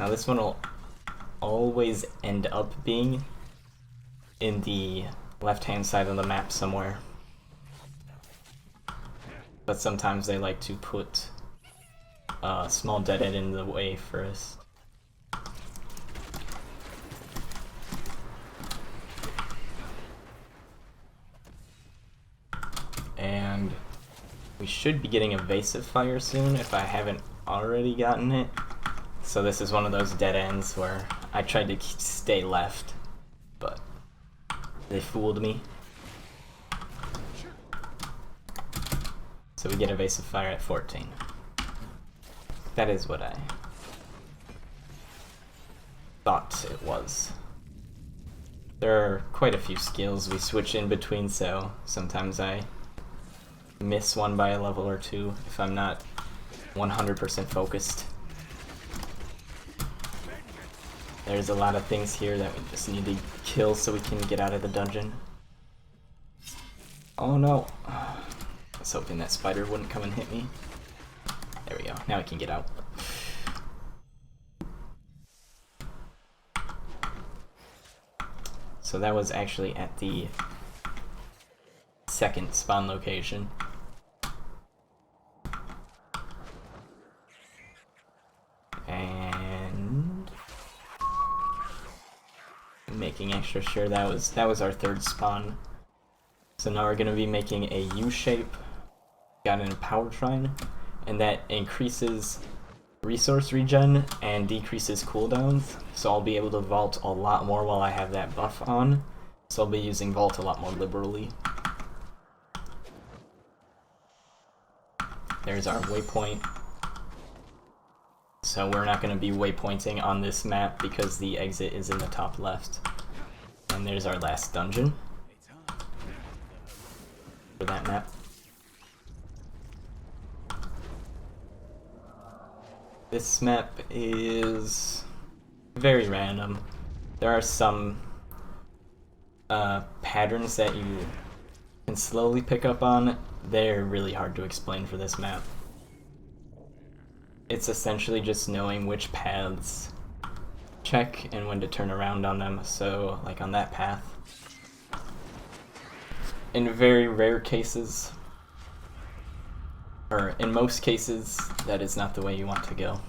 Now this one will always end up being in the left-hand side of the map somewhere. But sometimes they like to put a small dead end in the way first. And we should be getting evasive fire soon if I haven't already gotten it. So this is one of those dead ends where I tried to stay left, but they fooled me. So we get evasive fire at 14. That is what I thought it was. There are quite a few skills we switch in between, so sometimes I miss one by a level or two if I'm not 100% focused. There's a lot of things here that we just need to kill so we can get out of the dungeon. Oh no! I was hoping that spider wouldn't come and hit me. There we go, now I can get out. So that was actually at the second spawn location. And making extra sure that was our third spawn. So now we're gonna be making a U-shape. Got an empowered shrine, and that increases resource regen and decreases cooldowns. So I'll be able to vault a lot more while I have that buff on. So I'll be using vault a lot more liberally. There's our waypoint. So we're not going to be waypointing on this map because the exit is in the top left. And there's our last dungeon for that map. This map is very random. There are some patterns that you can slowly pick up on. They're really hard to explain for this map. It's essentially just knowing which paths check and when to turn around on them. So, like on that path. In very rare cases, or in most cases, that is not the way you want to go.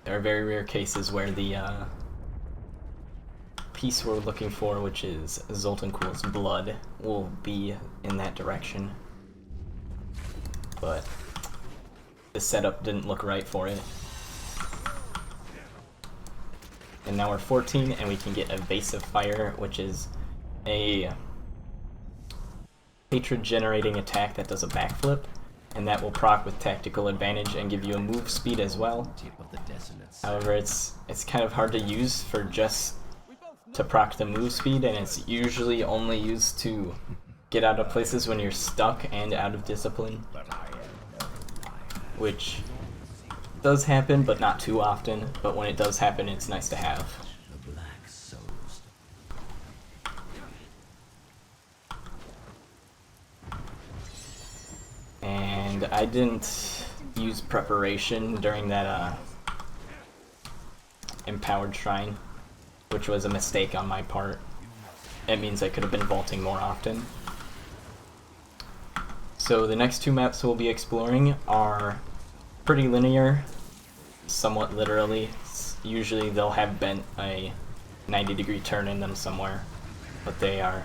There are very rare cases where the piece we're looking for, which is Zoltankuhl's blood, will be in that direction. But the setup didn't look right for it. And now we're 14 and we can get evasive fire, which is a hatred generating attack that does a backflip, and that will proc with tactical advantage and give you a move speed as well. However, it's kind of hard to use for just to proc the move speed, and it's usually only used to get out of places when you're stuck and out of discipline, which does happen but not too often. But when it does happen, it's nice to have. And I didn't use preparation during that empowered shrine, which was a mistake on my part. It means I could have been vaulting more often. So the next two maps we'll be exploring are pretty linear, somewhat literally. Usually they'll have bent a 90-degree turn in them somewhere, but they are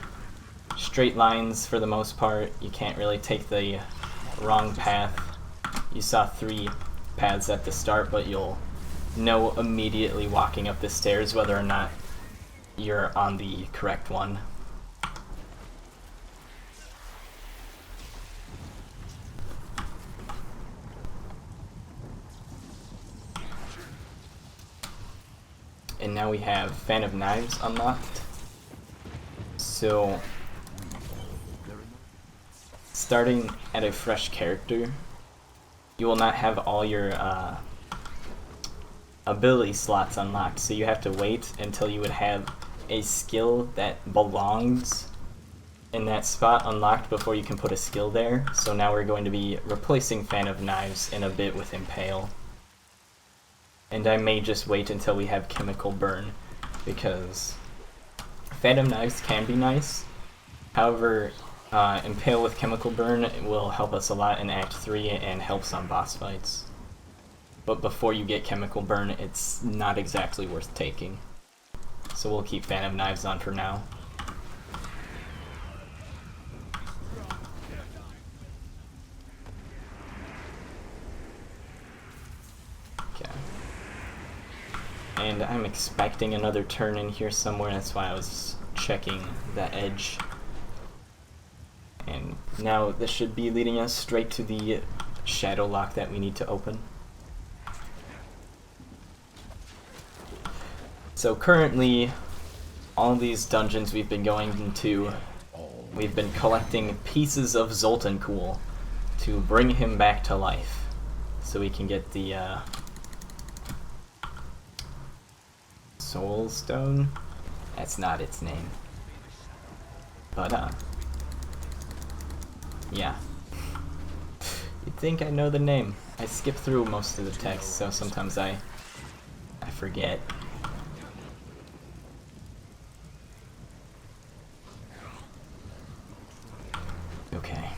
straight lines for the most part. You can't really take the wrong path. You saw 3 paths at the start, but you'll know immediately walking up the stairs whether or not you're on the correct one. And now we have Fan of Knives unlocked. So, starting at a fresh character, you will not have all your ability slots unlocked, so you have to wait until you would have a skill that belongs in that spot unlocked before you can put a skill there. So now we're going to be replacing Fan of Knives in a bit with Impale. And I may just wait until we have chemical burn, because phantom knives can be nice. However, impale with chemical burn will help us a lot in Act 3 and helps on boss fights. But before you get chemical burn, it's not exactly worth taking. So we'll keep phantom knives on for now. And I'm expecting another turn in here somewhere, that's why I was checking the edge. And now this should be leading us straight to the shadow lock that we need to open. So currently, all these dungeons we've been going into, we've been collecting pieces of Zoltankuhl to bring him back to life. So we can get the Soul Stone? That's not its name. But, yeah. You'd think I know the name. I skip through most of the text, so sometimes I forget. Okay.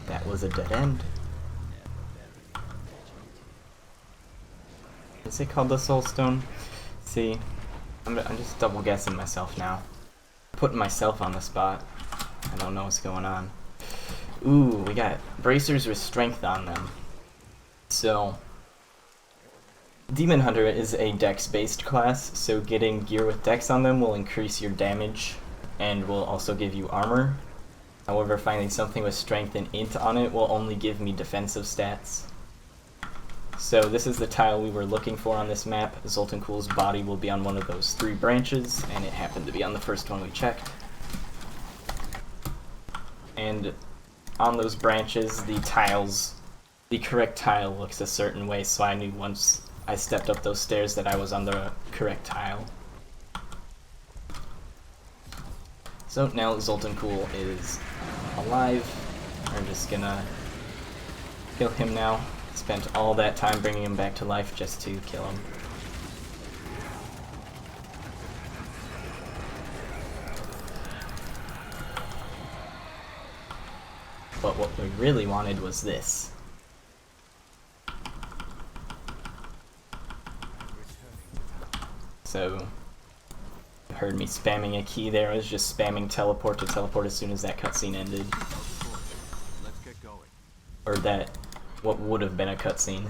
That was a dead end. Is it called the Soul Stone? See, I'm just double guessing myself now. Putting myself on the spot. I don't know what's going on. Ooh, we got bracers with strength on them. So, Demon Hunter is a dex-based class, so getting gear with dex on them will increase your damage and will also give you armor. However, finding something with strength and int on it will only give me defensive stats. So this is the tile we were looking for on this map. Zoltankuhl's body will be on one of those 3 branches, and it happened to be on the first one we checked. And on those branches, the correct tile looks a certain way, so I knew once I stepped up those stairs that I was on the correct tile. So now Zoltankuhl is alive. We're just gonna kill him now. Spent all that time bringing him back to life just to kill him. But what we really wanted was this. So, you heard me spamming a key there. I was just spamming teleport to teleport as soon as that cutscene ended. Let's get going. Or that, what would have been a cutscene.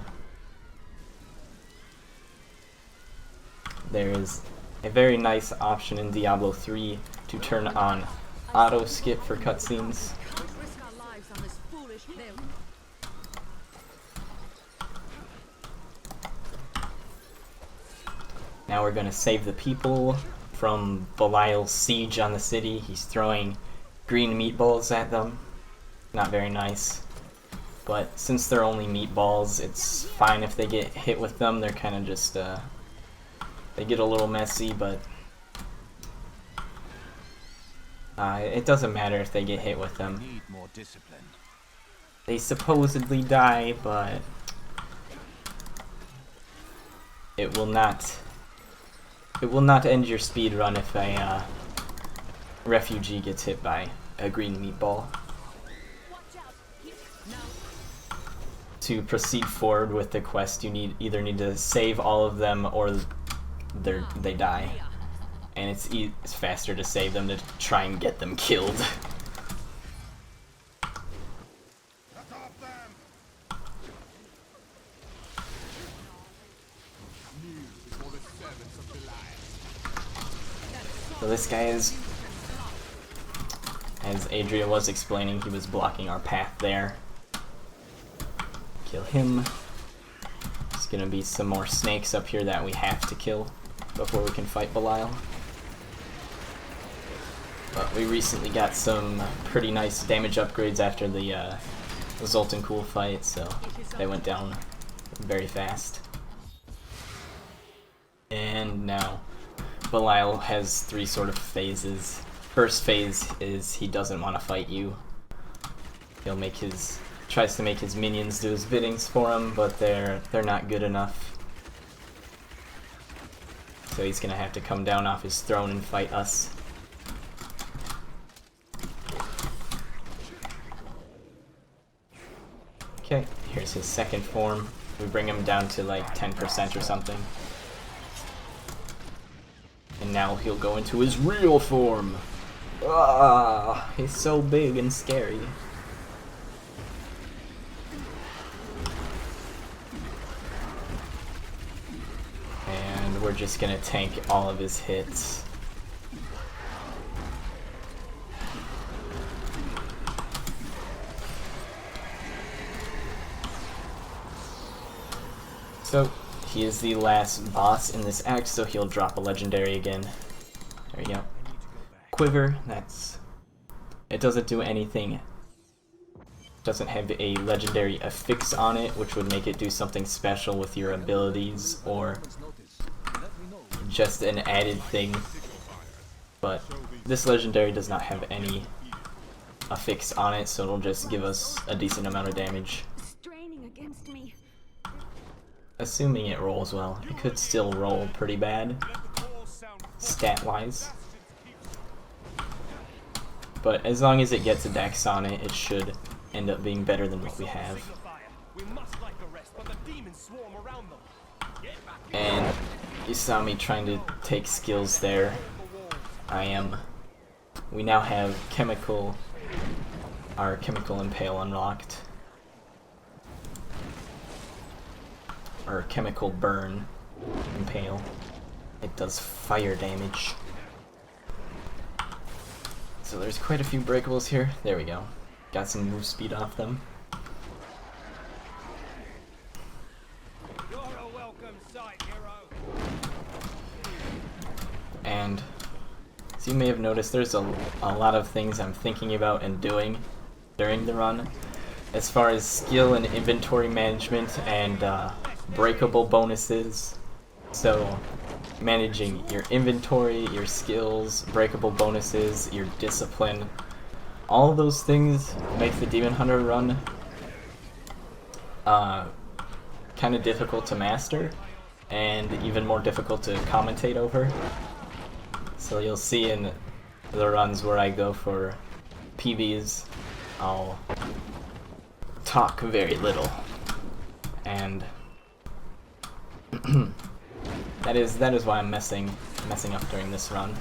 There is a very nice option in Diablo 3 to turn on auto skip for cutscenes. Now we're gonna save the people from Belial's siege on the city. He's throwing green meatballs at them. Not very nice. But since they're only meatballs, it's fine if they get hit with them. They're kind of just, they get a little messy, but it doesn't matter if they get hit with them. Need more discipline. They supposedly die, but it will not end your speed run if a refugee gets hit by a green meatball. To proceed forward with the quest, you either need to save all of them or they die. And it's faster to save them to try and get them killed. So this guy is, as Adria was explaining, he was blocking our path there. Kill him. There's gonna be some more snakes up here that we have to kill before we can fight Belial. But we recently got some pretty nice damage upgrades after the Zoltankuhl fight, so they went down very fast. And now Belial has 3 sort of phases. First phase is he doesn't want to fight you. He'll make his tries to make his minions do his biddings for him, but they're not good enough. So he's gonna have to come down off his throne and fight us. Okay, here's his second form. We bring him down to like 10% or something. And now he'll go into his real form. Ah, he's so big and scary. And we're just gonna tank all of his hits. So, he is the last boss in this act, so he'll drop a legendary again. There we go. Quiver, it doesn't do anything. Doesn't have a legendary affix on it, which would make it do something special with your abilities, or just an added thing. But this legendary does not have any affix on it, so it'll just give us a decent amount of damage. Straining against me. Assuming it rolls well. It could still roll pretty bad, stat-wise. But as long as it gets a dex on it, it should end up being better than what we have. And you saw me trying to take skills there. We now have our chemical impale unlocked. Or chemical burn impale. It does fire damage. So there's quite a few breakables here. There we go. Got some move speed off them. You're a welcome sight, hero. And as you may have noticed, there's a lot of things I'm thinking about and doing during the run. As far as skill and inventory management and breakable bonuses. So managing your inventory, your skills, breakable bonuses, your discipline, all of those things make the Demon Hunter run kind of difficult to master and even more difficult to commentate over. So you'll see in the runs where I go for PBs, I'll talk very little, and that is why I'm messing up during this run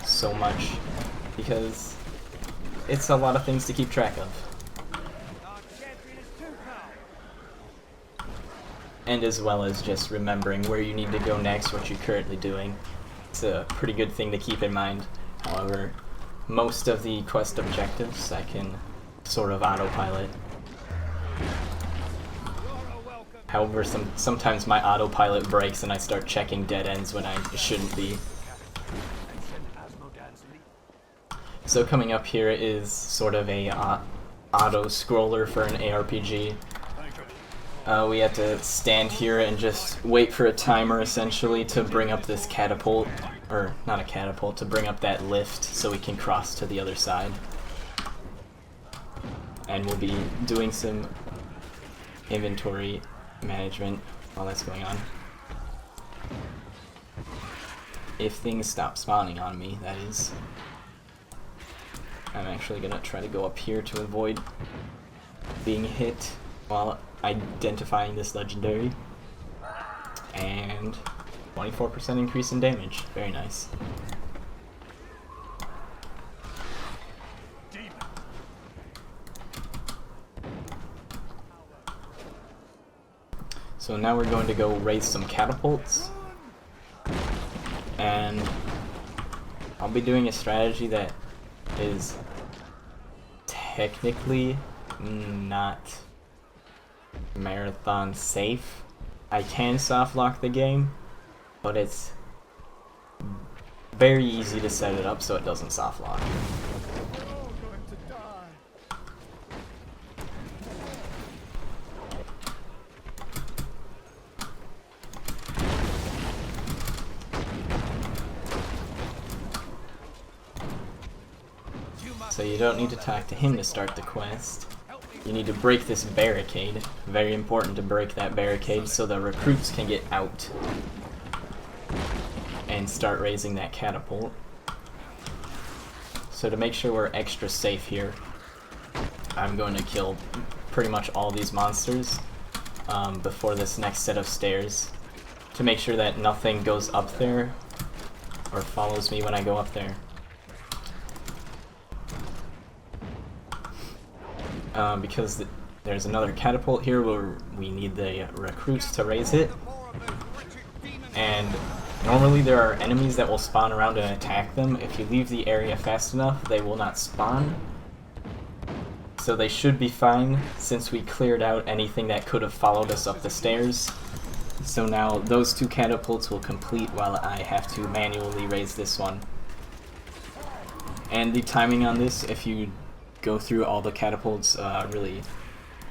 so much, because it's a lot of things to keep track of. And as well as just remembering where you need to go next, what you're currently doing. It's a pretty good thing to keep in mind. However, most of the quest objectives I can sort of autopilot. However, sometimes my autopilot breaks and I start checking dead ends when I shouldn't be. So coming up here is sort of a auto-scroller for an ARPG. We have to stand here and just wait for a timer, essentially, to bring up this catapult, or not a catapult, to bring up that lift so we can cross to the other side. And we'll be doing some inventory management while that's going on. If things stop spawning on me, that is. I'm actually gonna try to go up here to avoid being hit while identifying this legendary. And 24% increase in damage. Very nice. So now we're going to go raise some catapults. And I'll be doing a strategy that is technically not marathon safe. I can soft lock the game, but it's very easy to set it up so it doesn't soft lock. So you don't need to talk to him to start the quest. You need to break this barricade. Very important to break that barricade so the recruits can get out and start raising that catapult. So to make sure we're extra safe here, I'm going to kill pretty much all these monsters before this next set of stairs to make sure that nothing goes up there or follows me when I go up there. Because there's another catapult here where we need the recruits to raise it, and normally there are enemies that will spawn around and attack them. If you leave the area fast enough, they will not spawn. So they should be fine since we cleared out anything that could have followed us up the stairs. So now those two catapults will complete while I have to manually raise this one. And the timing on this, if you go through all the catapults really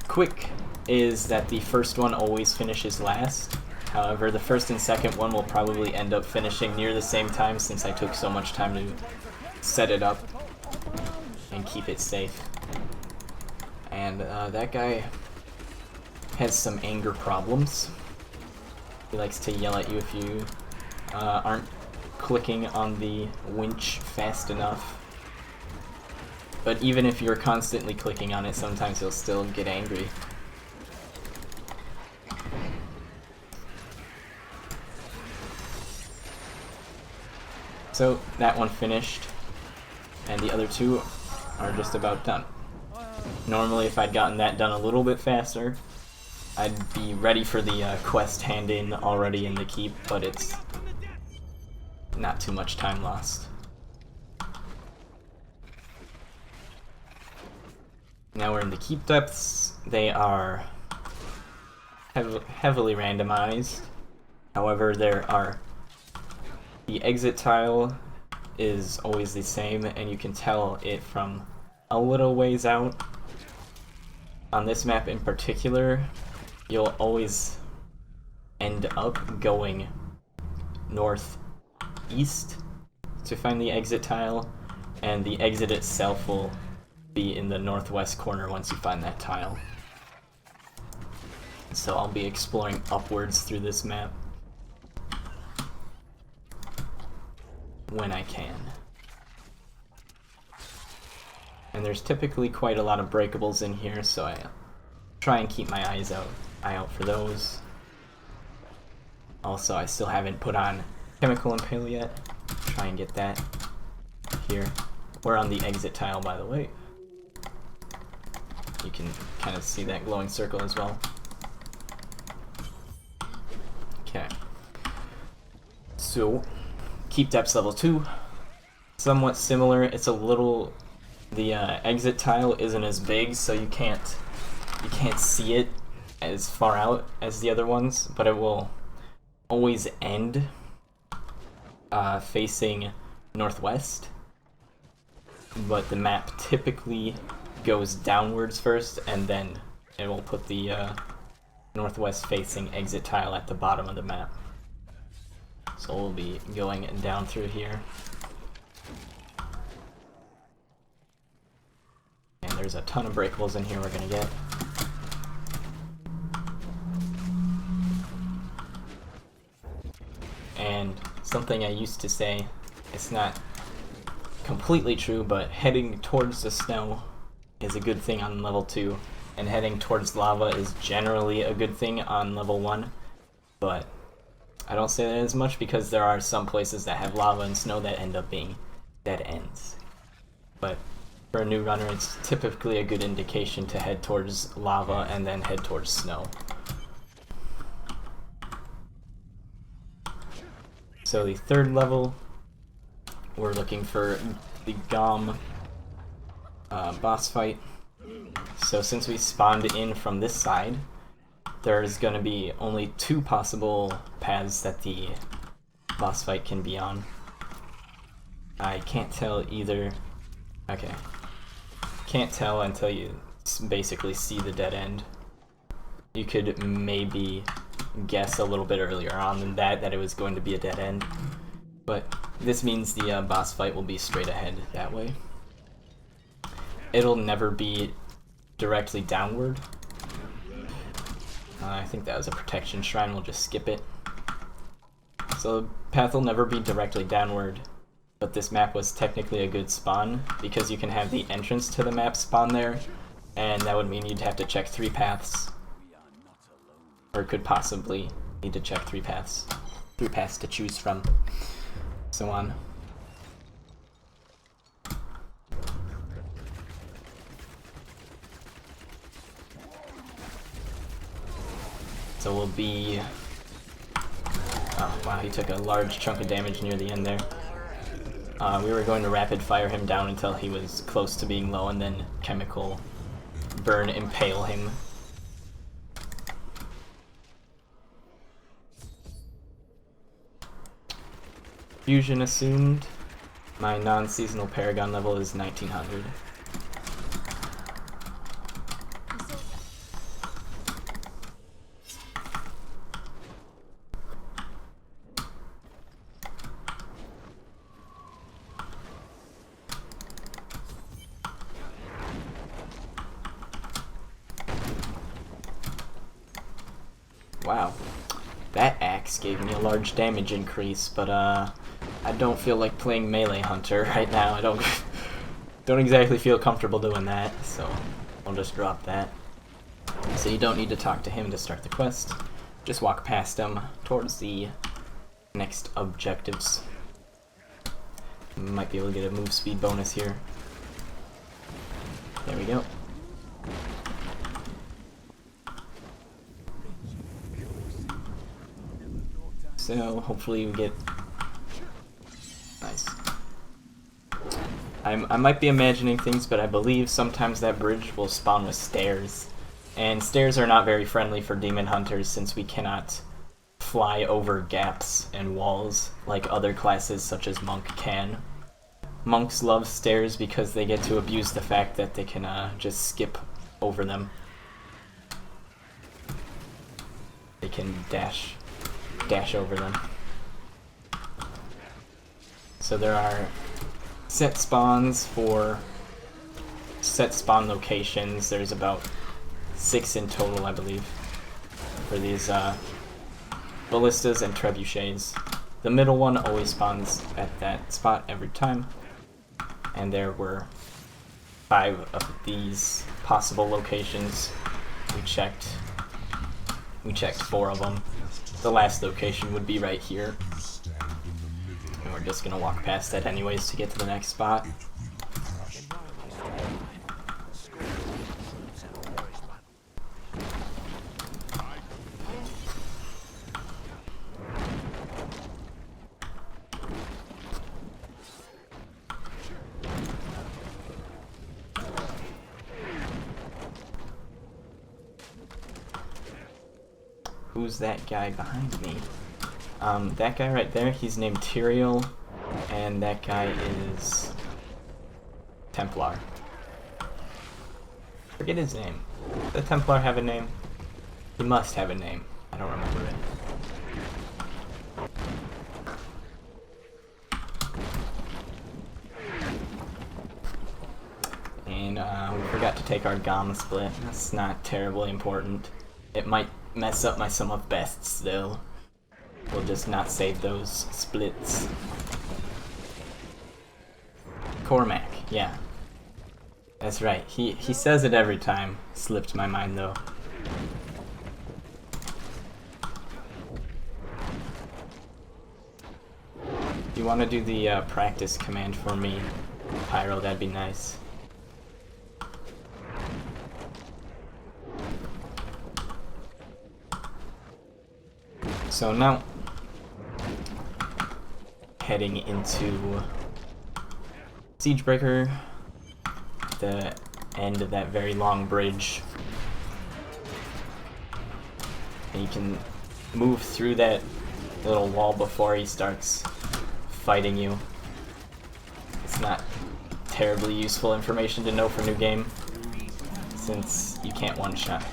quick, is that the first one always finishes last. However, the first and second one will probably end up finishing near the same time since I took so much time to set it up and keep it safe. And that guy has some anger problems. He likes to yell at you if you aren't clicking on the winch fast enough. But even if you're constantly clicking on it, sometimes he'll still get angry. So that one finished, and the other two are just about done. Normally if I'd gotten that done a little bit faster, I'd be ready for the quest hand-in already in the keep, but it's not too much time lost. Now we're in the keep depths. They are heavily randomized. However, the exit tile is always the same, and you can tell it from a little ways out. On this map in particular, you'll always end up going northeast to find the exit tile, and the exit itself will be in the northwest corner once you find that tile. So I'll be exploring upwards through this map when I can. And there's typically quite a lot of breakables in here, so I try and keep my eye out for those. Also, I still haven't put on Chemical Impale yet. Try and get that here. We're on the exit tile, by the way. You can kind of see that glowing circle as well. Okay. So, keep depths level 2. Somewhat similar. It's a little... The exit tile isn't as big, so you can't see it as far out as the other ones, but it will always end facing northwest. But the map typically goes downwards first, and then it will put the northwest facing exit tile at the bottom of the map. So we'll be going down through here. And there's a ton of breakables in here we're gonna get. And something I used to say, it's not completely true, but heading towards the snow is a good thing on level 2, and heading towards lava is generally a good thing on level 1, but I don't say that as much because there are some places that have lava and snow that end up being dead ends. But for a new runner, it's typically a good indication to head towards lava and then head towards snow. So the third level, we're looking for the GOM boss fight. So since we spawned in from this side, there's going to be only 2 possible paths that the boss fight can be on. I can't tell either. Okay. Can't tell until you basically see the dead end. You could maybe guess a little bit earlier on than that it was going to be a dead end. But this means the boss fight will be straight ahead that way. it'll never be directly downward. I think that was a protection shrine, we'll just skip it. So the path will never be directly downward, but this map was technically a good spawn because you can have the entrance to the map spawn there, and that would mean you'd have to check 3 paths, or could possibly need to check 3 paths to choose from, so on. So we'll be... Oh wow, he took a large chunk of damage near the end there. We were going to rapid fire him down until he was close to being low, and then chemical burn impale him. Fusion assumed. My non-seasonal Paragon level is 1900. Wow, that axe gave me a large damage increase, but I don't feel like playing melee hunter right now. I don't exactly feel comfortable doing that, so I'll just drop that. So you don't need to talk to him to start the quest. Just walk past him towards the next objectives. Might be able to get a move speed bonus here. There we go. So hopefully we get... Nice. I might be imagining things, but I believe sometimes that bridge will spawn with stairs. And stairs are not very friendly for demon hunters since we cannot fly over gaps and walls like other classes such as monk can. Monks love stairs because they get to abuse the fact that they can just skip over them. They can dash over them. So there are set spawns for set spawn locations. There's about 6 in total, I believe, for these ballistas and trebuchets. The middle one always spawns at that spot every time, and there were 5 of these possible locations. We checked 4 of them. The last location would be right here. And we're just gonna walk past that anyways to get to the next spot. Who's that guy behind me? That guy right there, he's named Tyrael, and that guy is Templar. Forget his name. Does the Templar have a name? He must have a name. I don't remember it. And we forgot to take our GOM split. That's not terribly important. It might mess up my sum of bests though. We'll just not save those splits. Cormac, yeah. That's right. He says it every time. Slipped my mind though. If you want to do the practice command for me, Pyro, that'd be nice. So now, heading into Siegebreaker, the end of that very long bridge. And you can move through that little wall before he starts fighting you. It's not terribly useful information to know for new game, since you can't one-shot.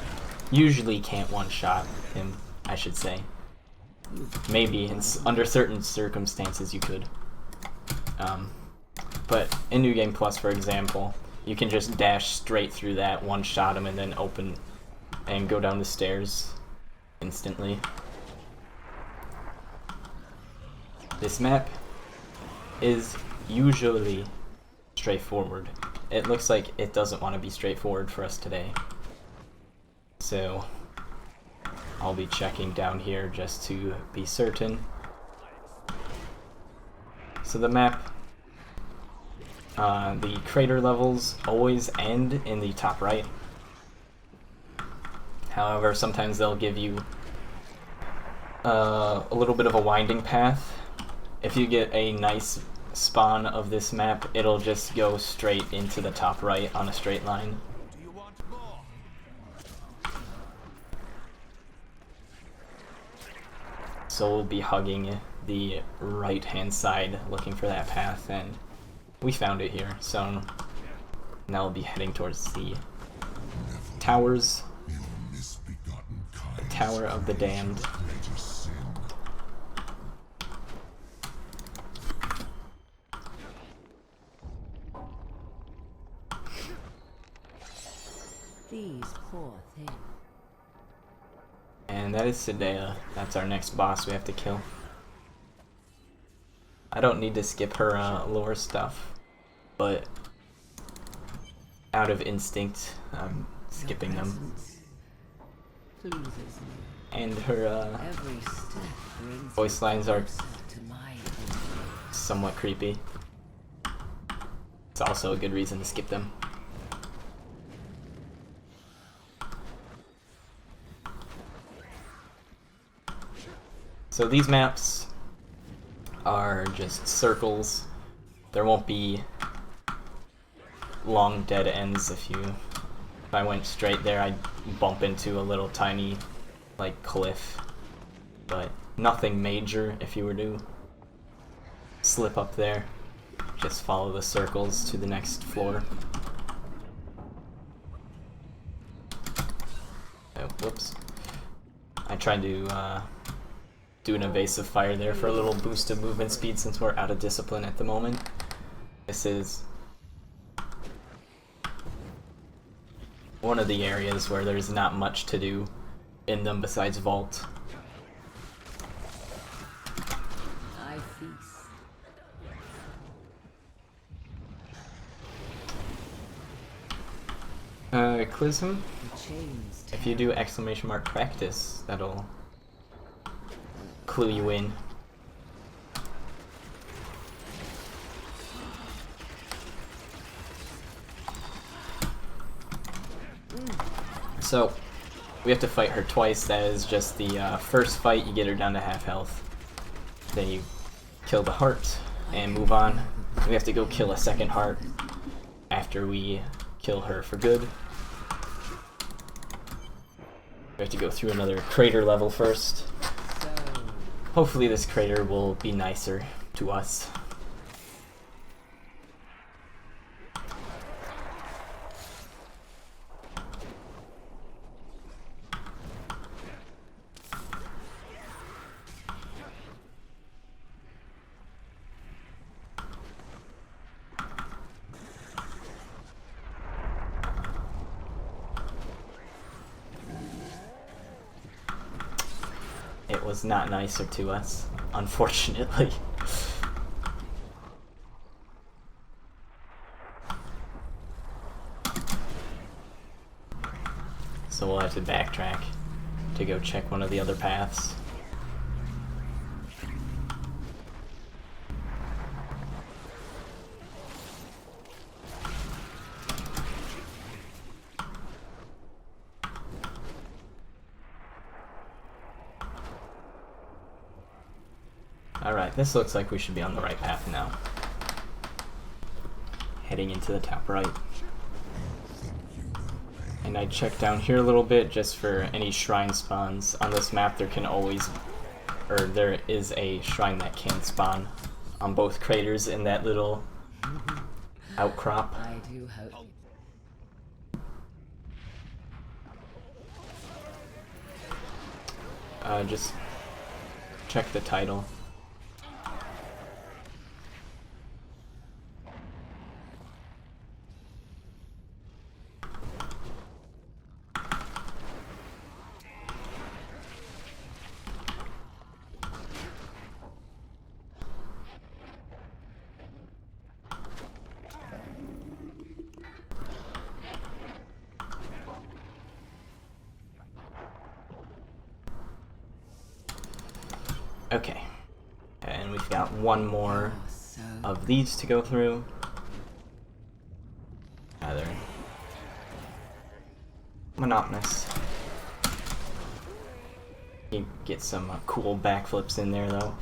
Usually can't one-shot him, I should say. Maybe, under certain circumstances you could. But in New Game Plus, for example, you can just dash straight through that, one-shot him, and then open and go down the stairs instantly. This map is usually straightforward. It looks like it doesn't want to be straightforward for us today. So I'll be checking down here just to be certain. So the map, the crater levels always end in the top right. However, sometimes they'll give you a little bit of a winding path. If you get a nice spawn of this map, it'll just go straight into the top right on a straight line. Do you want more? So we'll be hugging the right hand side looking for that path, and we found it here. So now we'll be heading towards the towers, the Tower of the Damned. These poor things. And that is Sedea. That's our next boss we have to kill. I don't need to skip her lore stuff, but out of instinct, I'm skipping them. Pleases me. And her Every step brings voice lines are closer to my somewhat creepy. It's also a good reason to skip them. So these maps are just circles. There won't be long dead ends. If I went straight there, I'd bump into a little tiny like cliff, but nothing major. If you were to slip up there, just follow the circles to the next floor. Oh, whoops. I tried to do an evasive fire there for a little boost of movement speed since we're out of discipline at the moment. This is one of the areas where there's not much to do in them besides vault. I feast. Clism, The chains if you do ! practice, that'll clue you in. So we have to fight her twice. That is just the first fight, you get her down to half health. Then you kill the heart and move on. We have to go kill a second heart after we kill her for good. We have to go through another crater level first. so Hopefully this crater will be nicer to us. It was not nicer to us, unfortunately. So we'll have to backtrack to go check one of the other paths. Alright, this looks like we should be on the right path now. Heading into the top right. And I checked down here a little bit just for any shrine spawns. On this map there there is a shrine that can spawn on both craters in that little outcrop. I do hope. Just check the title. Okay. And we've got one more of these to go through. Rather monotonous. You get some cool backflips in there though.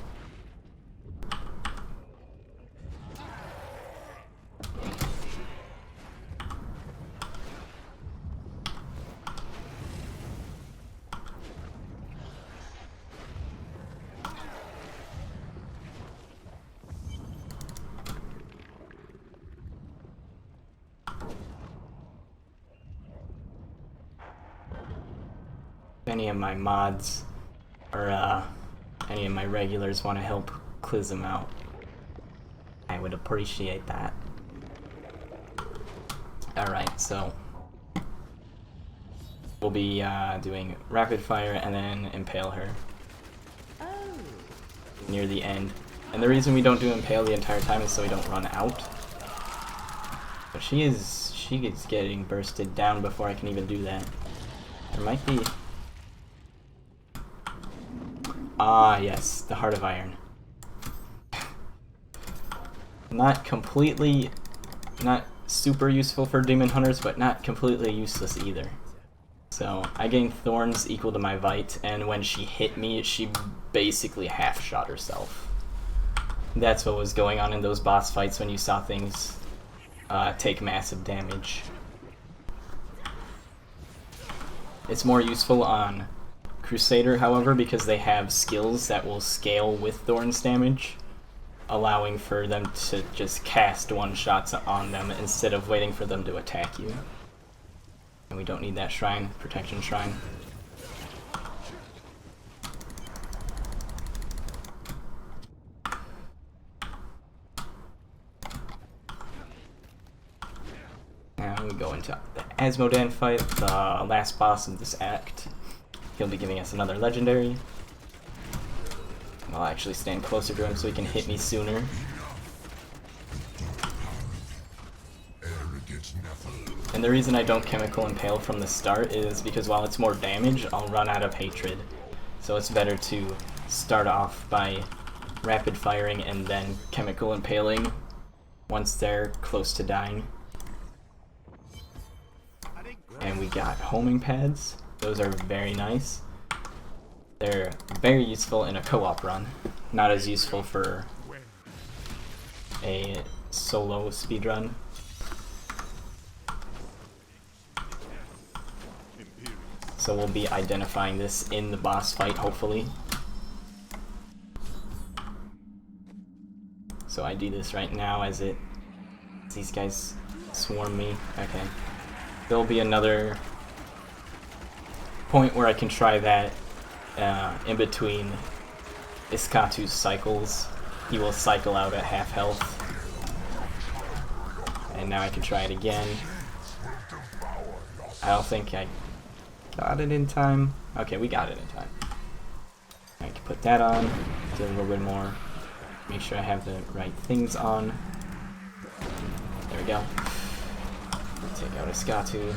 If any of my mods or any of my regulars want to help CLISM out, I would appreciate that. Alright, so we'll be doing rapid fire and then impale her near the end. And the reason we don't do impale the entire time is so we don't run out. But she is getting bursted down before I can even do that. There might be... Ah, yes, the Heart of Iron. Not super useful for demon hunters, but not completely useless either. So, I gained thorns equal to my Vite, and when she hit me, she basically half-shot herself. That's what was going on in those boss fights when you saw things take massive damage. It's more useful on Crusader, however, because they have skills that will scale with Thorns damage, allowing for them to just cast one-shots on them instead of waiting for them to attack you. And we don't need that shrine, protection shrine. Now we go into the Asmodan fight, the last boss of this act. He'll be giving us another legendary. I'll actually stand closer to him so he can hit me sooner. And the reason I don't chemical impale from the start is because while it's more damage, I'll run out of hatred. So it's better to start off by rapid firing and then chemical impaling once they're close to dying. And we got homing pads. Those are very nice. They're very useful in a co-op run. Not as useful for a solo speedrun. So we'll be identifying this in the boss fight, hopefully. So I do this right now as these guys swarm me. Okay. There'll be another point where I can try that in between Iskatu's cycles. He will cycle out at half health. And now I can try it again. I don't think I got it in time. Okay, we got it in time. I can put that on, do a little bit more. Make sure I have the right things on. There we go. Take out Iskatu.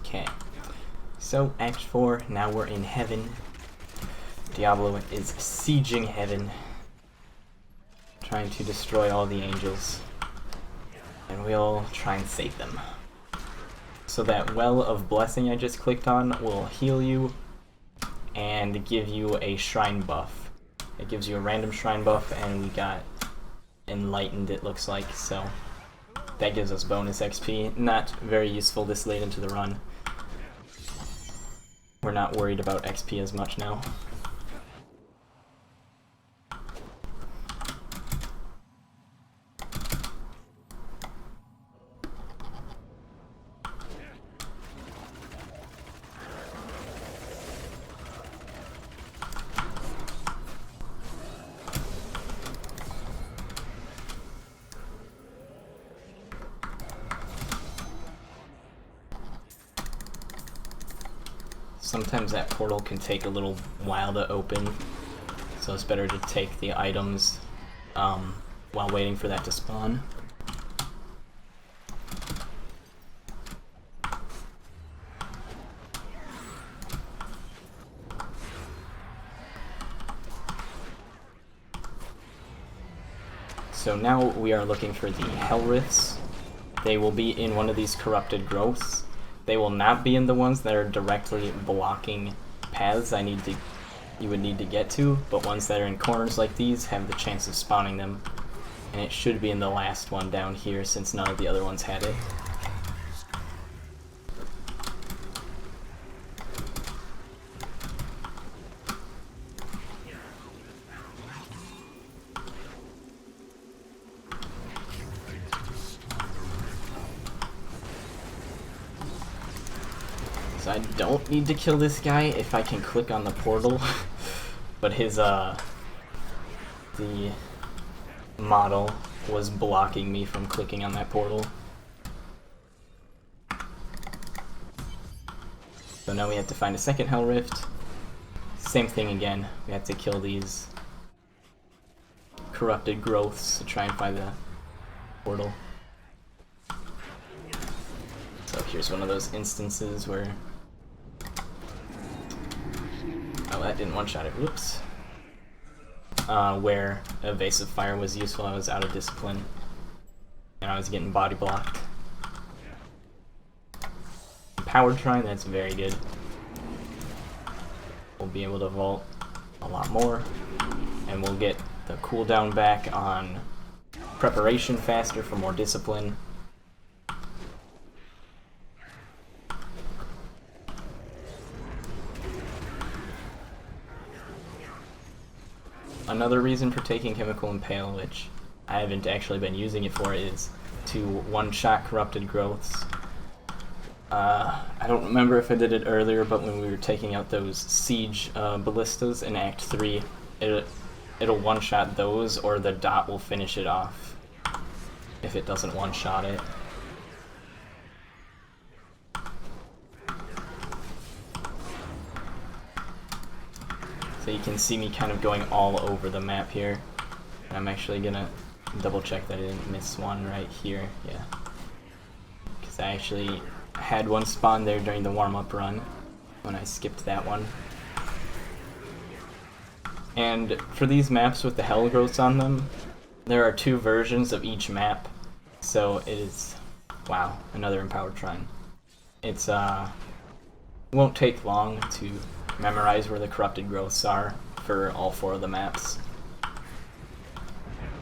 Okay, so Act 4, now we're in heaven. Diablo is sieging heaven, trying to destroy all the angels, and we'll try and save them. So that Well of Blessing I just clicked on will heal you and give you a shrine buff. It gives you a random shrine buff, and we got Enlightened, it looks like, so that gives us bonus XP. Not very useful this late into the run. We're not worried about XP as much now. sometimes that portal can take a little while to open, so it's better to take the items while waiting for that to spawn. So now we are looking for the Hell Rifts. They will be in one of these corrupted growths. They will not be in the ones that are directly blocking paths you would need to get to, but ones that are in corners like these have the chance of spawning them. And it should be in the last one down here since none of the other ones had it. So I don't need to kill this guy if I can click on the portal, but his the model was blocking me from clicking on that portal. So now we have to find a second Hell Rift. Same thing again, we have to kill these corrupted growths to try and find the portal. So here's one of those instances where... Oh, that didn't one-shot it, whoops. Where evasive fire was useful. I was out of discipline and I was getting body blocked. Powered Shrine, that's very good. We'll be able to vault a lot more, and we'll get the cooldown back on preparation faster for more discipline. Another reason for taking Chemical Impale, which I haven't actually been using it for, is to one-shot corrupted growths. I don't remember if I did it earlier, but when we were taking out those siege ballistas in Act 3, it'll one-shot those, or the dot will finish it off if it doesn't one-shot it. So you can see me kind of going all over the map here. And I'm actually gonna double check that I didn't miss one right here, yeah. Because I actually had one spawn there during the warm-up run when I skipped that one. And for these maps with the Hell Growths on them, there are 2 versions of each map. So it is, wow, another Empowered Shrine. It's won't take long to memorize where the corrupted growths are for all 4 of the maps.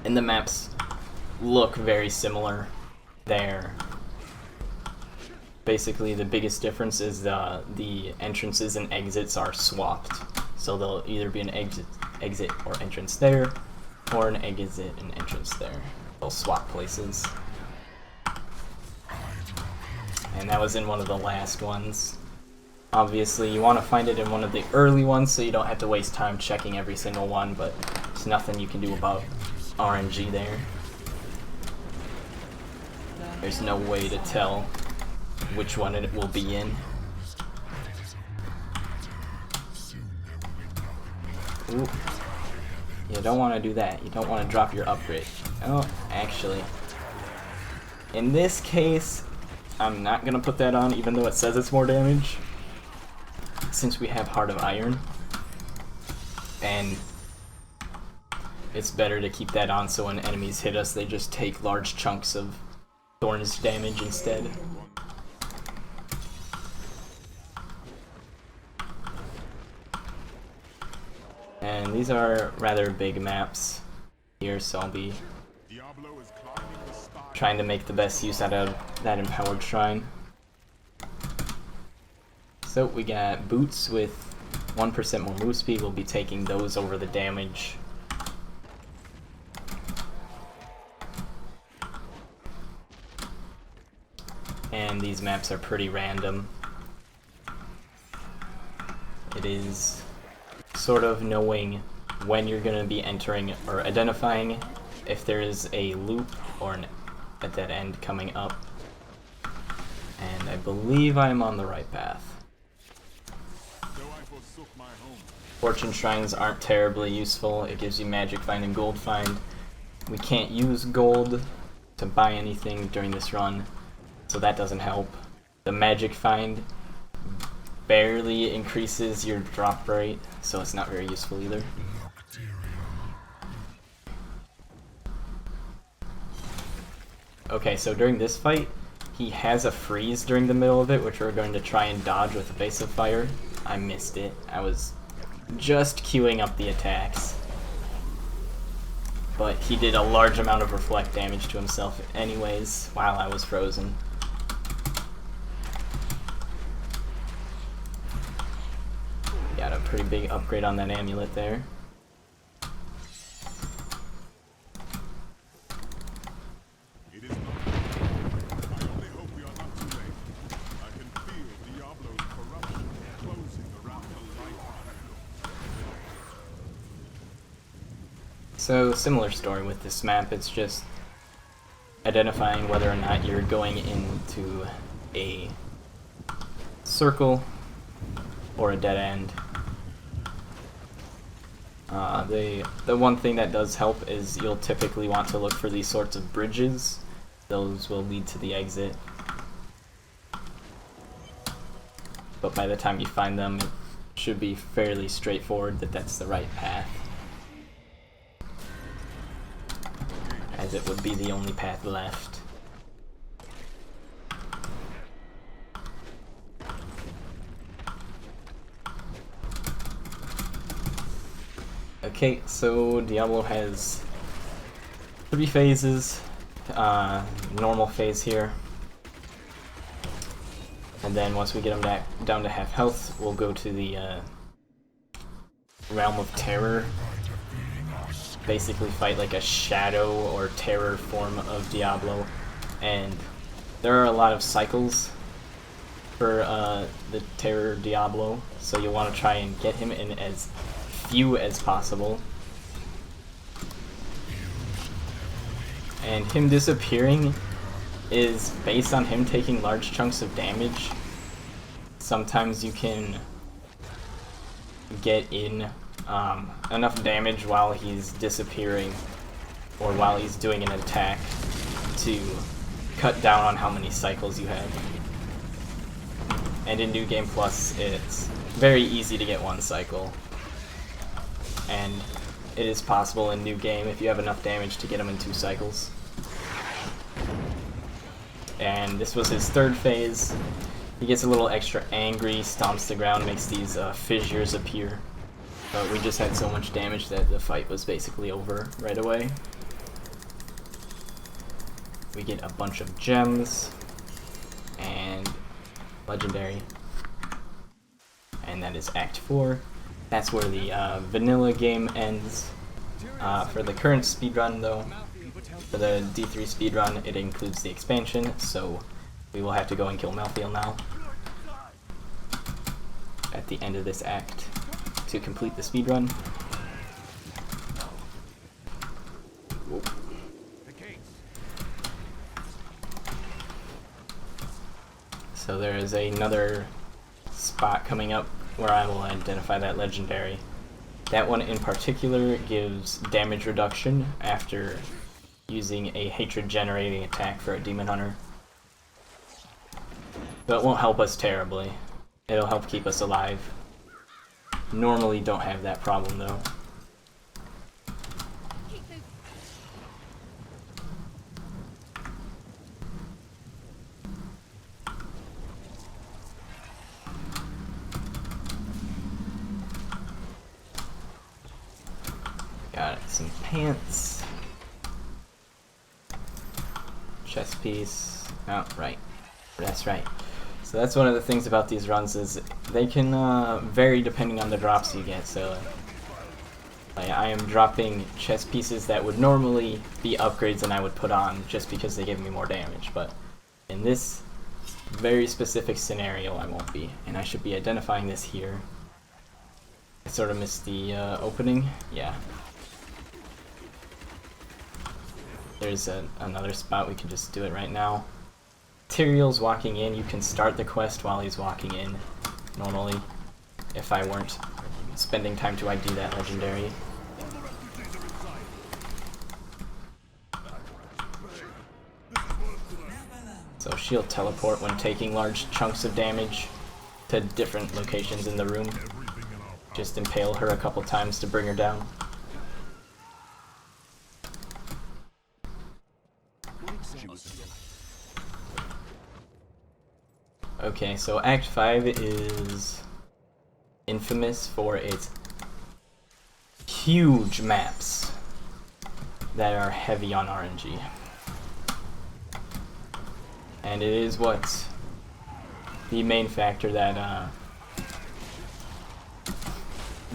And the maps look very similar there. Basically the biggest difference is the entrances and exits are swapped. So there'll either be an exit or entrance there, or an exit and entrance there. They'll swap places. And that was in one of the last ones. Obviously, you want to find it in one of the early ones so you don't have to waste time checking every single one, but there's nothing you can do about RNG there. There's no way to tell which one it will be in. Ooh. You don't want to do that. You don't want to drop your upgrade. Oh, actually, in this case, I'm not going to put that on even though it says it's more damage, since we have Heart of Iron, and it's better to keep that on so when enemies hit us they just take large chunks of Thorns damage instead. And these are rather big maps here, so I'll be trying to make the best use out of that Empowered Shrine. So we got boots with 1% more move speed. We'll be taking those over the damage. And these maps are pretty random. It is sort of knowing when you're going to be entering or identifying if there is a loop or a dead end coming up. And I believe I'm on the right path. Fortune Shrines aren't terribly useful. It gives you Magic Find and Gold Find. We can't use gold to buy anything during this run, so that doesn't help. The Magic Find barely increases your drop rate, so it's not very useful either. Okay, so during this fight, he has a freeze during the middle of it, which we're going to try and dodge with Evasive Fire. I missed it. I was just queuing up the attacks. But he did a large amount of reflect damage to himself anyways while I was frozen. Got a pretty big upgrade on that amulet there. It is not. I only hope we are not too late. I can feel Diablo's corruption closing around the light. So, similar story with this map. It's just identifying whether or not you're going into a circle or a dead end. The one thing that does help is you'll typically want to look for these sorts of bridges. Those will lead to the exit. But by the time you find them, it should be fairly straightforward that that's the right path, as it would be the only path left. Okay, so Diablo has 3 phases. Normal phase here. And then once we get him down to half health, we'll go to the Realm of Terror. Basically fight like a shadow or terror form of Diablo. And there are a lot of cycles for the Terror Diablo, so you'll want to try and get him in as few as possible. And him disappearing is based on him taking large chunks of damage. Sometimes you can get in enough damage while he's disappearing or while he's doing an attack to cut down on how many cycles you have. And in New Game Plus, it's very easy to get 1 cycle. And it is possible in New Game if you have enough damage to get him in 2 cycles. And this was his 3rd phase. He gets a little extra angry, stomps the ground, makes these fissures appear. But we just had so much damage that the fight was basically over right away. We get a bunch of gems and legendary. And that is Act 4. That's where the vanilla game ends. For the current speedrun though, for the D3 speedrun, it includes the expansion, so we will have to go and kill Malthael now at the end of this act to complete the speedrun. So there is another spot coming up where I will identify that legendary. That one in particular gives damage reduction after using a hatred generating attack for a demon hunter. But it won't help us terribly. It'll help keep us alive. Normally don't have that problem though. Got some pants. Chest piece. Oh, right. That's right. So that's one of the things about these runs is they can vary depending on the drops you get. So like, I am dropping chest pieces that would normally be upgrades and I would put on just because they give me more damage. But in this very specific scenario, I won't be. And I should be identifying this here. I sort of missed the opening. Yeah. There's another spot, we can just do it right now. Tyrael's walking in, you can start the quest while he's walking in, normally, if I weren't spending time to ID that legendary. So she'll teleport when taking large chunks of damage to different locations in the room. Just impale her a couple times to bring her down. Okay, so Act 5 is infamous for its huge maps that are heavy on RNG. And it is what's the main factor that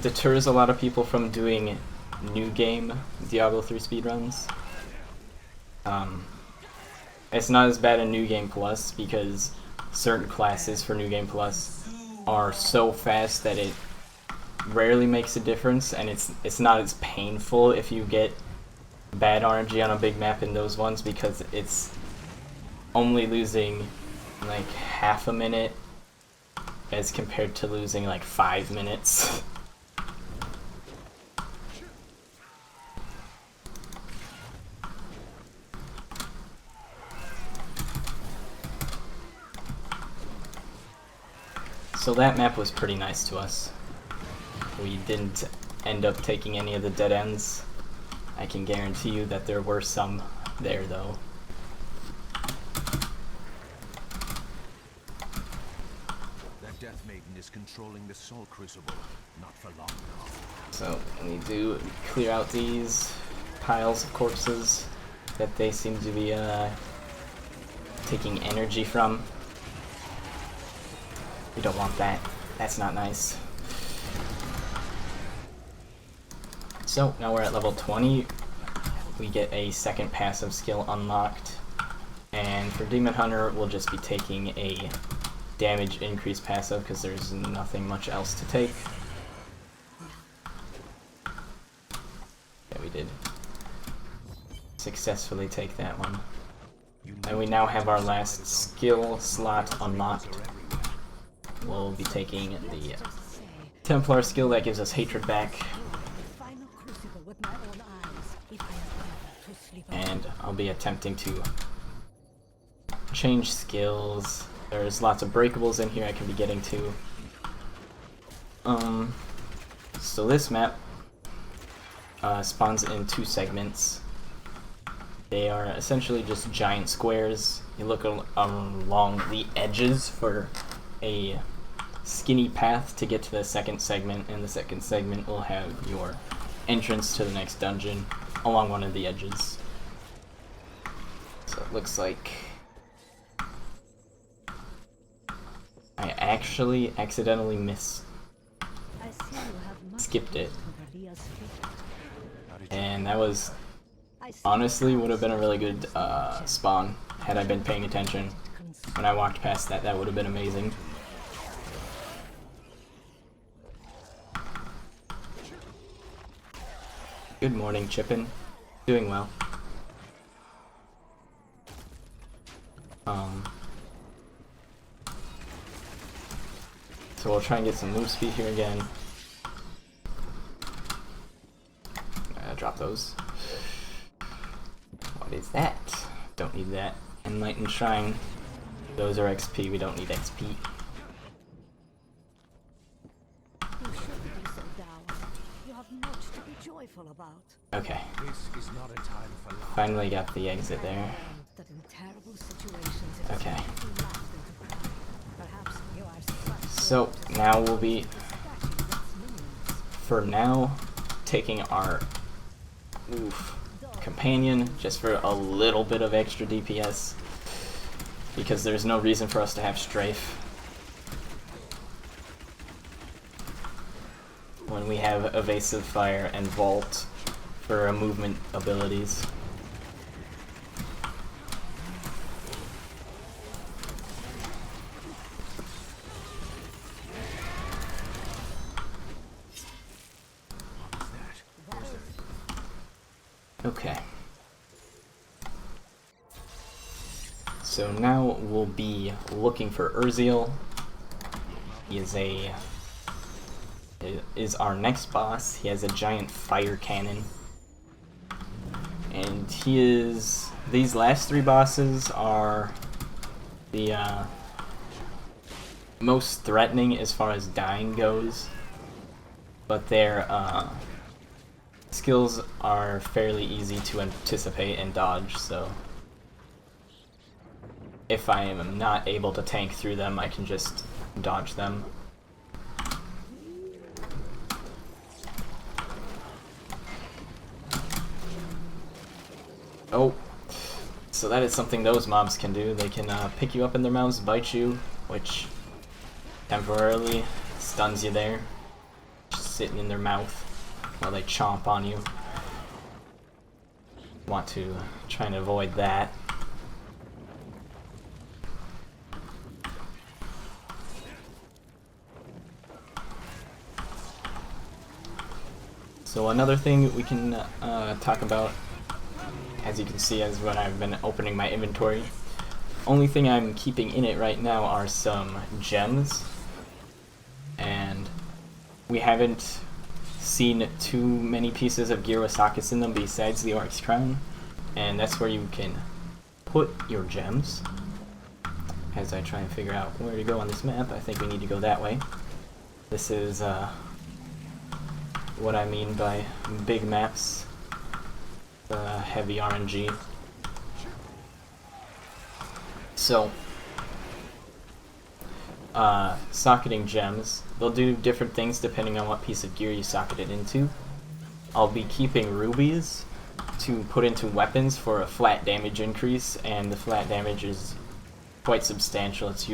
deters a lot of people from doing new game Diablo 3 speedruns. It's not as bad in New Game Plus because certain classes for New Game Plus are so fast that it rarely makes a difference, and it's not as painful if you get bad RNG on a big map in those ones because it's only losing like half a minute as compared to losing like 5 minutes. So that map was pretty nice to us. We didn't end up taking any of the dead ends. I can guarantee you that there were some there though. That Death Maiden is controlling the Soul Crucible. Not for long now. So we do clear out these piles of corpses that they seem to be taking energy from. We don't want that. That's not nice. So now we're at level 20. We get a second passive skill unlocked. And for Demon Hunter, we'll just be taking a damage increase passive because there's nothing much else to take. Yeah, we did successfully take that one. And we now have our last skill slot unlocked. We'll be taking the Templar skill that gives us hatred back. And I'll be attempting to change skills. There's lots of breakables in here I can be getting to. So this map spawns in 2 segments. They are essentially just giant squares. You look along the edges for a skinny path to get to the second segment, and the second segment will have your entrance to the next dungeon along one of the edges. So it looks like I actually accidentally skipped it, and that was honestly would have been a really good spawn had I been paying attention. When I walked past that, that would have been amazing. Good morning, Chippin. Doing well. So we'll try and get some move speed here again. Drop those. What is that? Don't need that. Enlightened Shrine. Those are XP, we don't need XP. Okay. Finally got the exit there. Okay. So now we'll be, for now, taking our companion just for a little bit of extra DPS, because there's no reason for us to have strafe when we have evasive fire and vault for our movement abilities. Okay. So now we'll be looking for Urziel. He is a is our next boss. He has a giant fire cannon. And these last three bosses are the most threatening as far as dying goes. But their skills are fairly easy to anticipate and dodge, so if I am not able to tank through them, I can just dodge them. Oh, so that is something those mobs can do. They can pick you up in their mouths, bite you, which temporarily stuns you there, just sitting in their mouth while they chomp on you. Want to try and avoid that. So another thing we can talk about, as you can see, as when I've been opening my inventory, only thing I'm keeping in it right now are some gems, and we haven't seen too many pieces of gear with sockets in them besides the Orc's Crown, and that's where you can put your gems. As I try and figure out where to go on this map, I think we need to go that way. This is what I mean by big maps, heavy RNG. So, socketing gems, they'll do different things depending on what piece of gear you socket it into. I'll be keeping rubies to put into weapons for a flat damage increase, and the flat damage is quite substantial. It's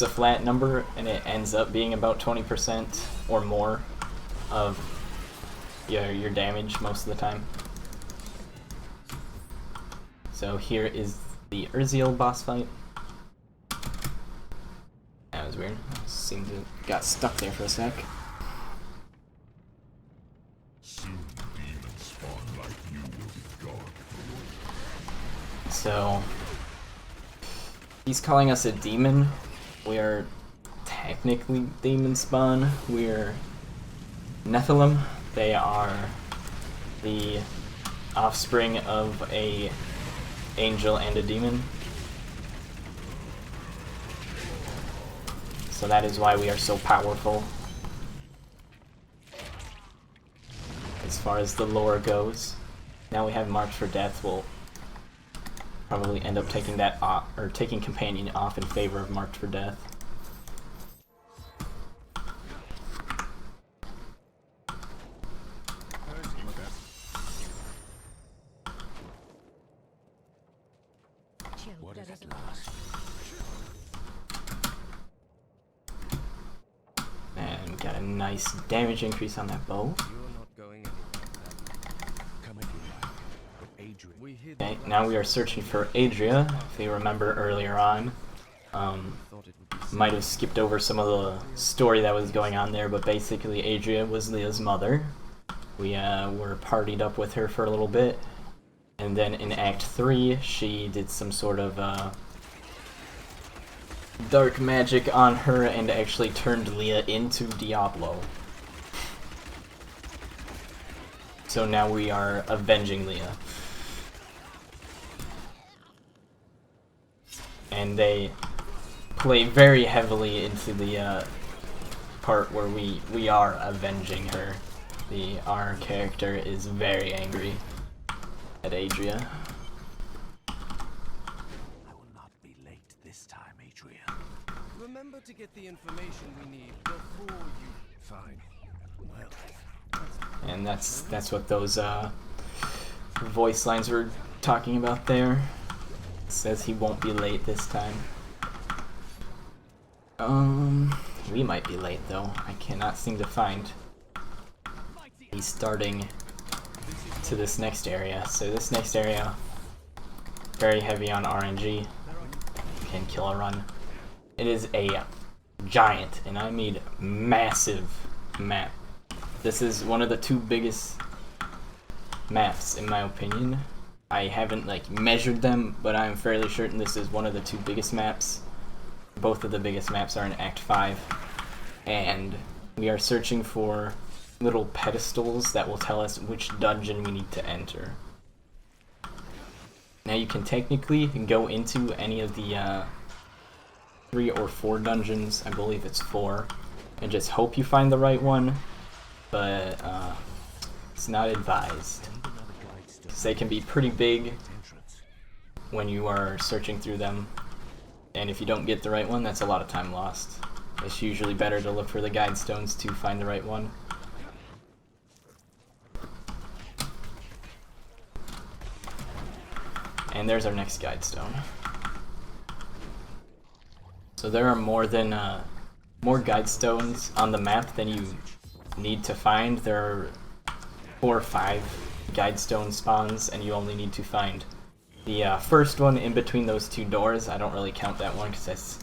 a flat number, and it ends up being about 20% or more of your damage most of the time. So here is the Urziel boss fight. That was weird. Seemed to got stuck there for a sec. Soon demons spawn like you will be gone. So he's calling us a demon. We are technically demon spawn. We're Nephilim. They are the offspring of a angel and a demon. So that is why we are so powerful as far as the lore goes. Now we have Marked for Death. We'll probably end up taking that off, or taking Companion off in favor of Marked for Death. What is at last? And we got a nice damage increase on that bow. You're not going anywhere. Come if you like. But Adrian, We hid Okay, now we are searching for Adria. If you remember earlier on, thought it would be might have skipped over some of the story that was going on there, but basically Adria was Leah's mother. We were partied up with her for a little bit, and then in Act 3 she did some sort of dark magic on her and actually turned Leah into Diablo. So now we are avenging Leah. And they play very heavily into the part where we are avenging her. Our character is very angry at Adria. I will not be late this time, Adrian. Remember to get the information we need before you... Fine. Well, And that's what those voice lines were talking about there. It says he won't be late this time. We might be late though. I cannot seem to find. He's starting to this next area. So this next area, very heavy on RNG. Can kill a run. It is a giant, and I mean massive map. This is one of the two biggest maps in my opinion. I haven't like measured them, but I'm fairly certain this is one of the two biggest maps. Both of the biggest maps are in Act 5, and we are searching for little pedestals that will tell us which dungeon we need to enter. Now you can technically go into any of the 3 or 4 dungeons, I believe it's 4, and just hope you find the right one, but it's not advised. 'Cause they can be pretty big when you are searching through them, and if you don't get the right one, that's a lot of time lost. It's usually better to look for the guide stones to find the right one. And there's our next guide stone. So there are more guide stones on the map than you need to find. There are 4 or 5 guide stone spawns, and you only need to find the first one in between those 2 doors. I don't really count that one because that's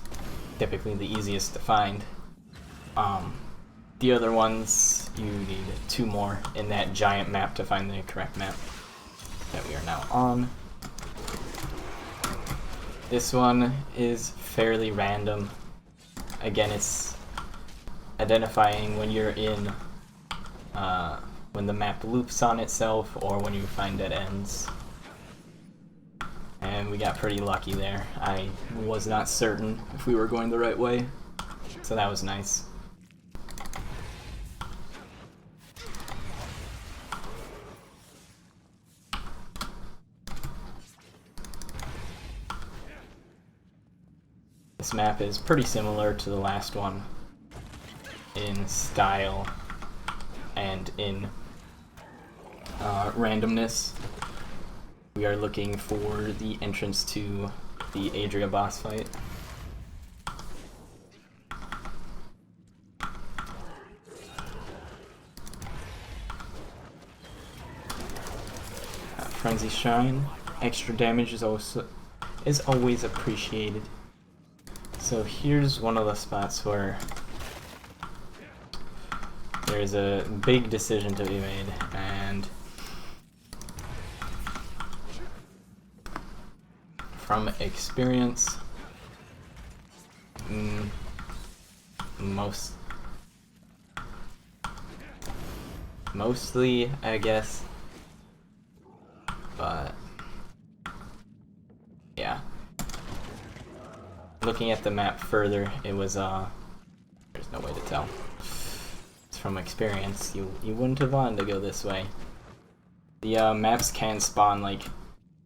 typically the easiest to find. The other ones, you need 2 more in that giant map to find the correct map that we are now on. This one is fairly random. Again, it's identifying when you're in, when the map loops on itself or when you find dead ends. And we got pretty lucky there. I was not certain if we were going the right way, so that was nice. This map is pretty similar to the last one in style and in randomness. We are looking for the entrance to the Adria boss fight. Frenzy Shine. Extra damage is always appreciated. So here's one of the spots where there's a big decision to be made, and from experience, mostly, I guess, but yeah. Looking at the map further, it was, there's no way to tell. It's from experience. You wouldn't have wanted to go this way. The maps can spawn, like,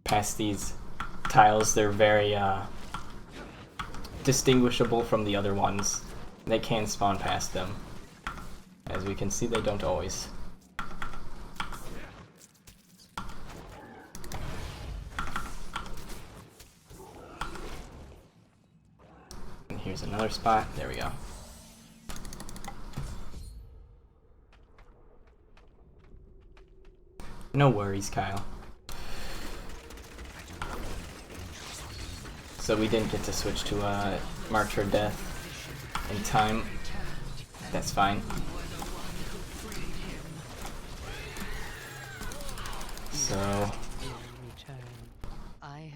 past these tiles. They're very, distinguishable from the other ones. They can spawn past them. As we can see, they don't always. Here's another spot. There we go. No worries, Kyle. So we didn't get to switch to March for Death in time. That's fine. So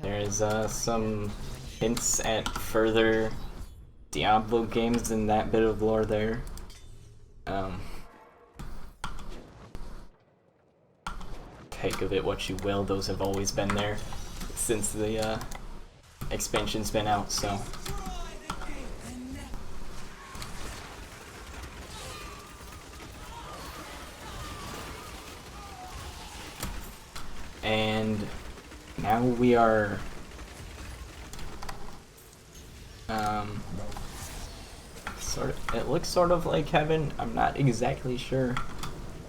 there's some hints at further Diablo games in that bit of lore there. Take of it what you will, those have always been there since the expansion's been out, so. And now we are it looks sort of like heaven. I'm not exactly sure.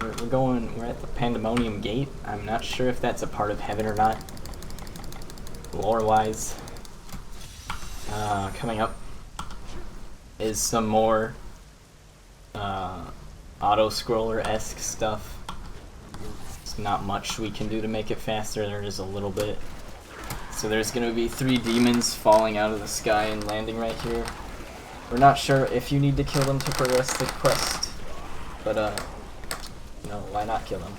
We're at the Pandemonium Gate. I'm not sure if that's a part of heaven or not, lore-wise. Coming up is some more auto-scroller-esque stuff. There's not much we can do to make it faster. There is a little bit. So there's going to be 3 demons falling out of the sky and landing right here. We're not sure if you need to kill them to progress the quest, but no, why not kill them?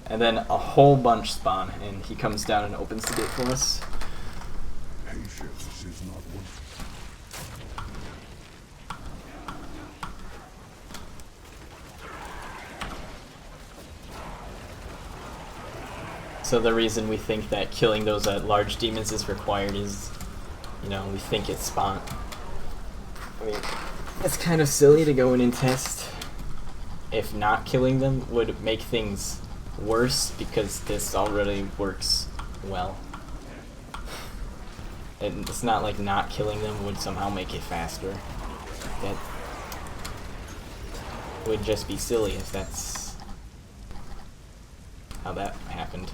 And then a whole bunch spawn, and he comes down and opens the gate for us. Patience is not So the reason we think that killing those large demons is required is, you know, we think it's spawn. I mean, it's kind of silly to go in and test if not killing them would make things worse, because this already works well. And it's not like not killing them would somehow make it faster. That would just be silly if that's how that happened.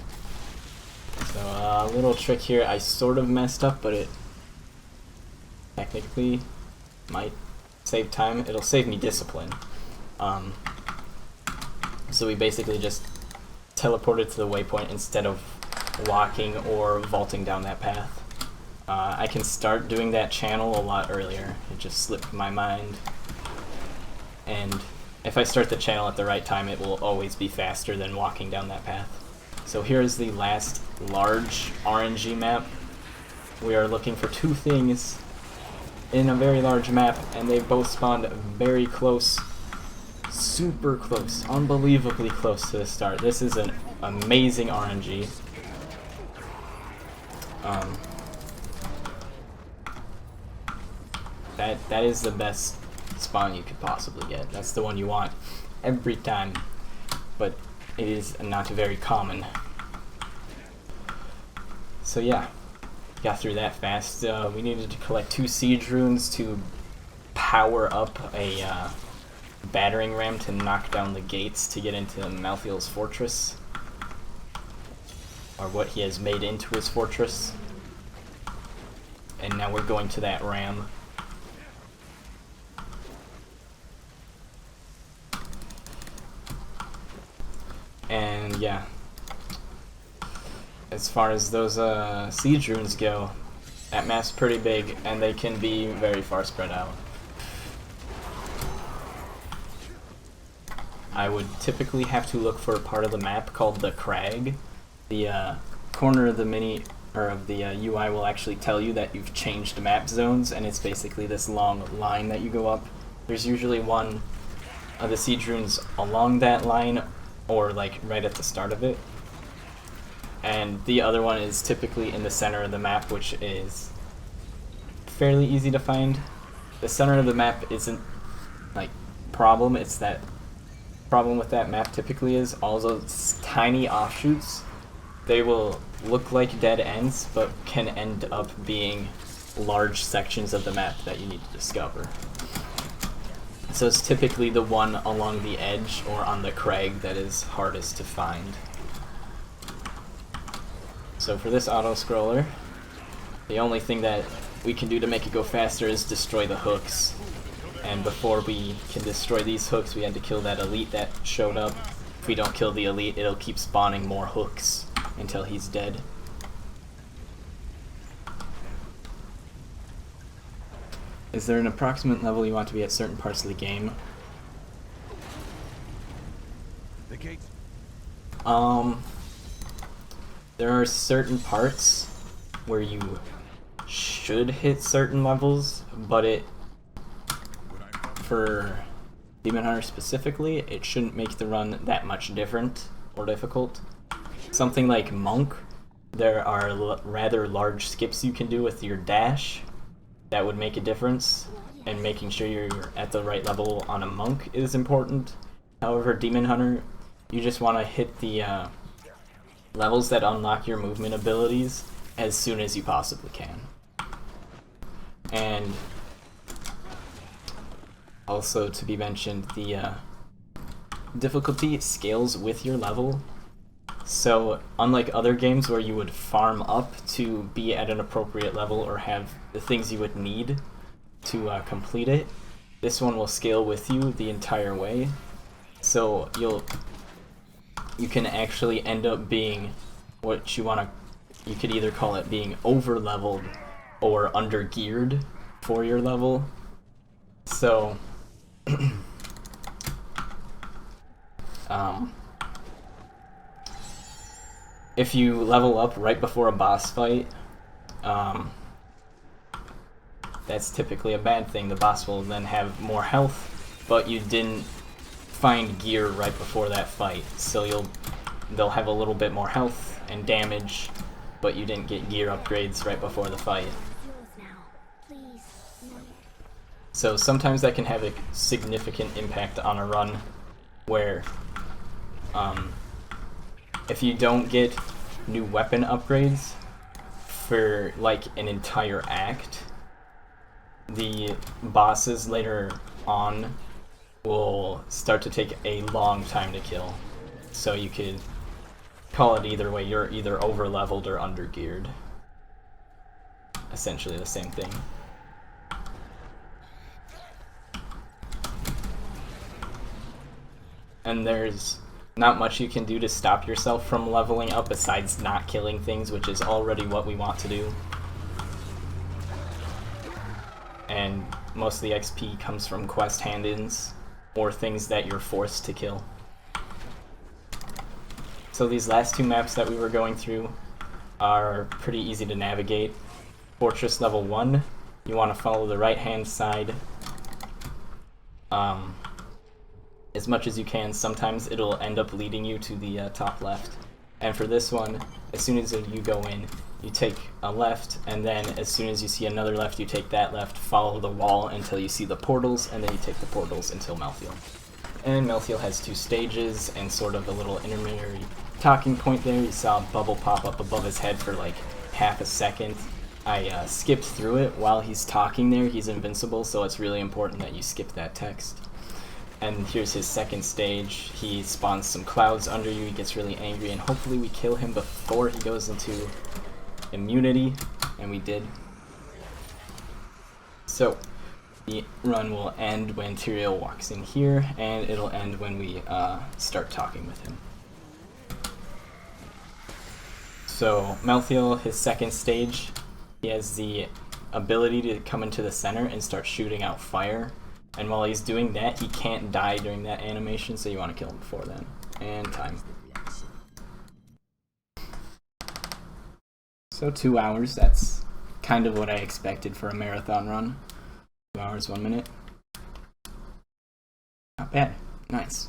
So a little trick here, I sort of messed up, but it technically might save time. It'll save me discipline. So we basically just teleported to the waypoint instead of walking or vaulting down that path. I can start doing that channel a lot earlier. It just slipped my mind. And if I start the channel at the right time, it will always be faster than walking down that path. So here is the last large RNG map. We are looking for two things in a very large map, and they both spawned very close. Super close. Unbelievably close to the start. This is an amazing RNG. That is the best spawn you could possibly get. That's the one you want every time, but it is not very common. So yeah, got through that fast. We needed to collect 2 siege runes to power up a battering ram to knock down the gates to get into Malthael's fortress, or what he has made into his fortress. And now we're going to that ram. And yeah, as far as those siege runes go, that map's pretty big, and they can be very far spread out. I would typically have to look for a part of the map called the crag. The corner of the UI will actually tell you that you've changed map zones, and it's basically this long line that you go up. There's usually one of the siege runes along that line, or like right at the start of it. And the other one is typically in the center of the map, which is fairly easy to find. The center of the map isn't like problem, it's that problem with that map typically is all those tiny offshoots. They will look like dead ends, but can end up being large sections of the map that you need to discover. So it's typically the one along the edge or on the crag that is hardest to find. So for this auto-scroller, the only thing that we can do to make it go faster is destroy the hooks. And before we can destroy these hooks, we had to kill that elite that showed up. If we don't kill the elite, it'll keep spawning more hooks until he's dead. Is there an approximate level you want to be at certain parts of the game? The gates. There are certain parts where you should hit certain levels, but for Demon Hunter specifically, it shouldn't make the run that much different or difficult. Something like Monk, there are rather large skips you can do with your dash that would make a difference, and making sure you're at the right level on a Monk is important. However, Demon Hunter, you just want to hit the levels that unlock your movement abilities as soon as you possibly can. And also to be mentioned, the difficulty scales with your level. So unlike other games where you would farm up to be at an appropriate level or have the things you would need to complete it, this one will scale with you the entire way. So you can actually end up being what you could either call it being over leveled or under geared for your level. So if you level up right before a boss fight, that's typically a bad thing. The boss will then have more health, but you didn't find gear right before that fight, so you'll they'll have a little bit more health and damage, but you didn't get gear upgrades right before the fight. So sometimes that can have a significant impact on a run where if you don't get new weapon upgrades for like an entire act, the bosses later on will start to take a long time to kill. So you could call it either way. You're either over leveled or under geared. Essentially the same thing. And there's not much you can do to stop yourself from leveling up besides not killing things, which is already what we want to do. And most of the XP comes from quest hand-ins or things that you're forced to kill. So these last two maps that we were going through are pretty easy to navigate. Fortress level 1, you want to follow the right hand side as much as you can. Sometimes it'll end up leading you to the top left. And for this one, as soon as you go in, you take a left, and then as soon as you see another left, you take that left, follow the wall until you see the portals, and then you take the portals until Malthael. And Malthael has 2 stages and sort of a little intermediary talking point there. You saw a bubble pop up above his head for like half a second. I skipped through it while he's talking there. He's invincible, so it's really important that you skip that text. And here's his second stage. He spawns some clouds under you, he gets really angry, and hopefully we kill him before he goes into immunity, and we did. So the run will end when Tyrael walks in here, and it'll end when we start talking with him. So Malthael, his second stage, he has the ability to come into the center and start shooting out fire. And while he's doing that, he can't die during that animation, so you want to kill him before then. And time. So 2 hours, that's kind of what I expected for a marathon run. 2 hours, 1 minute. Not bad. Nice.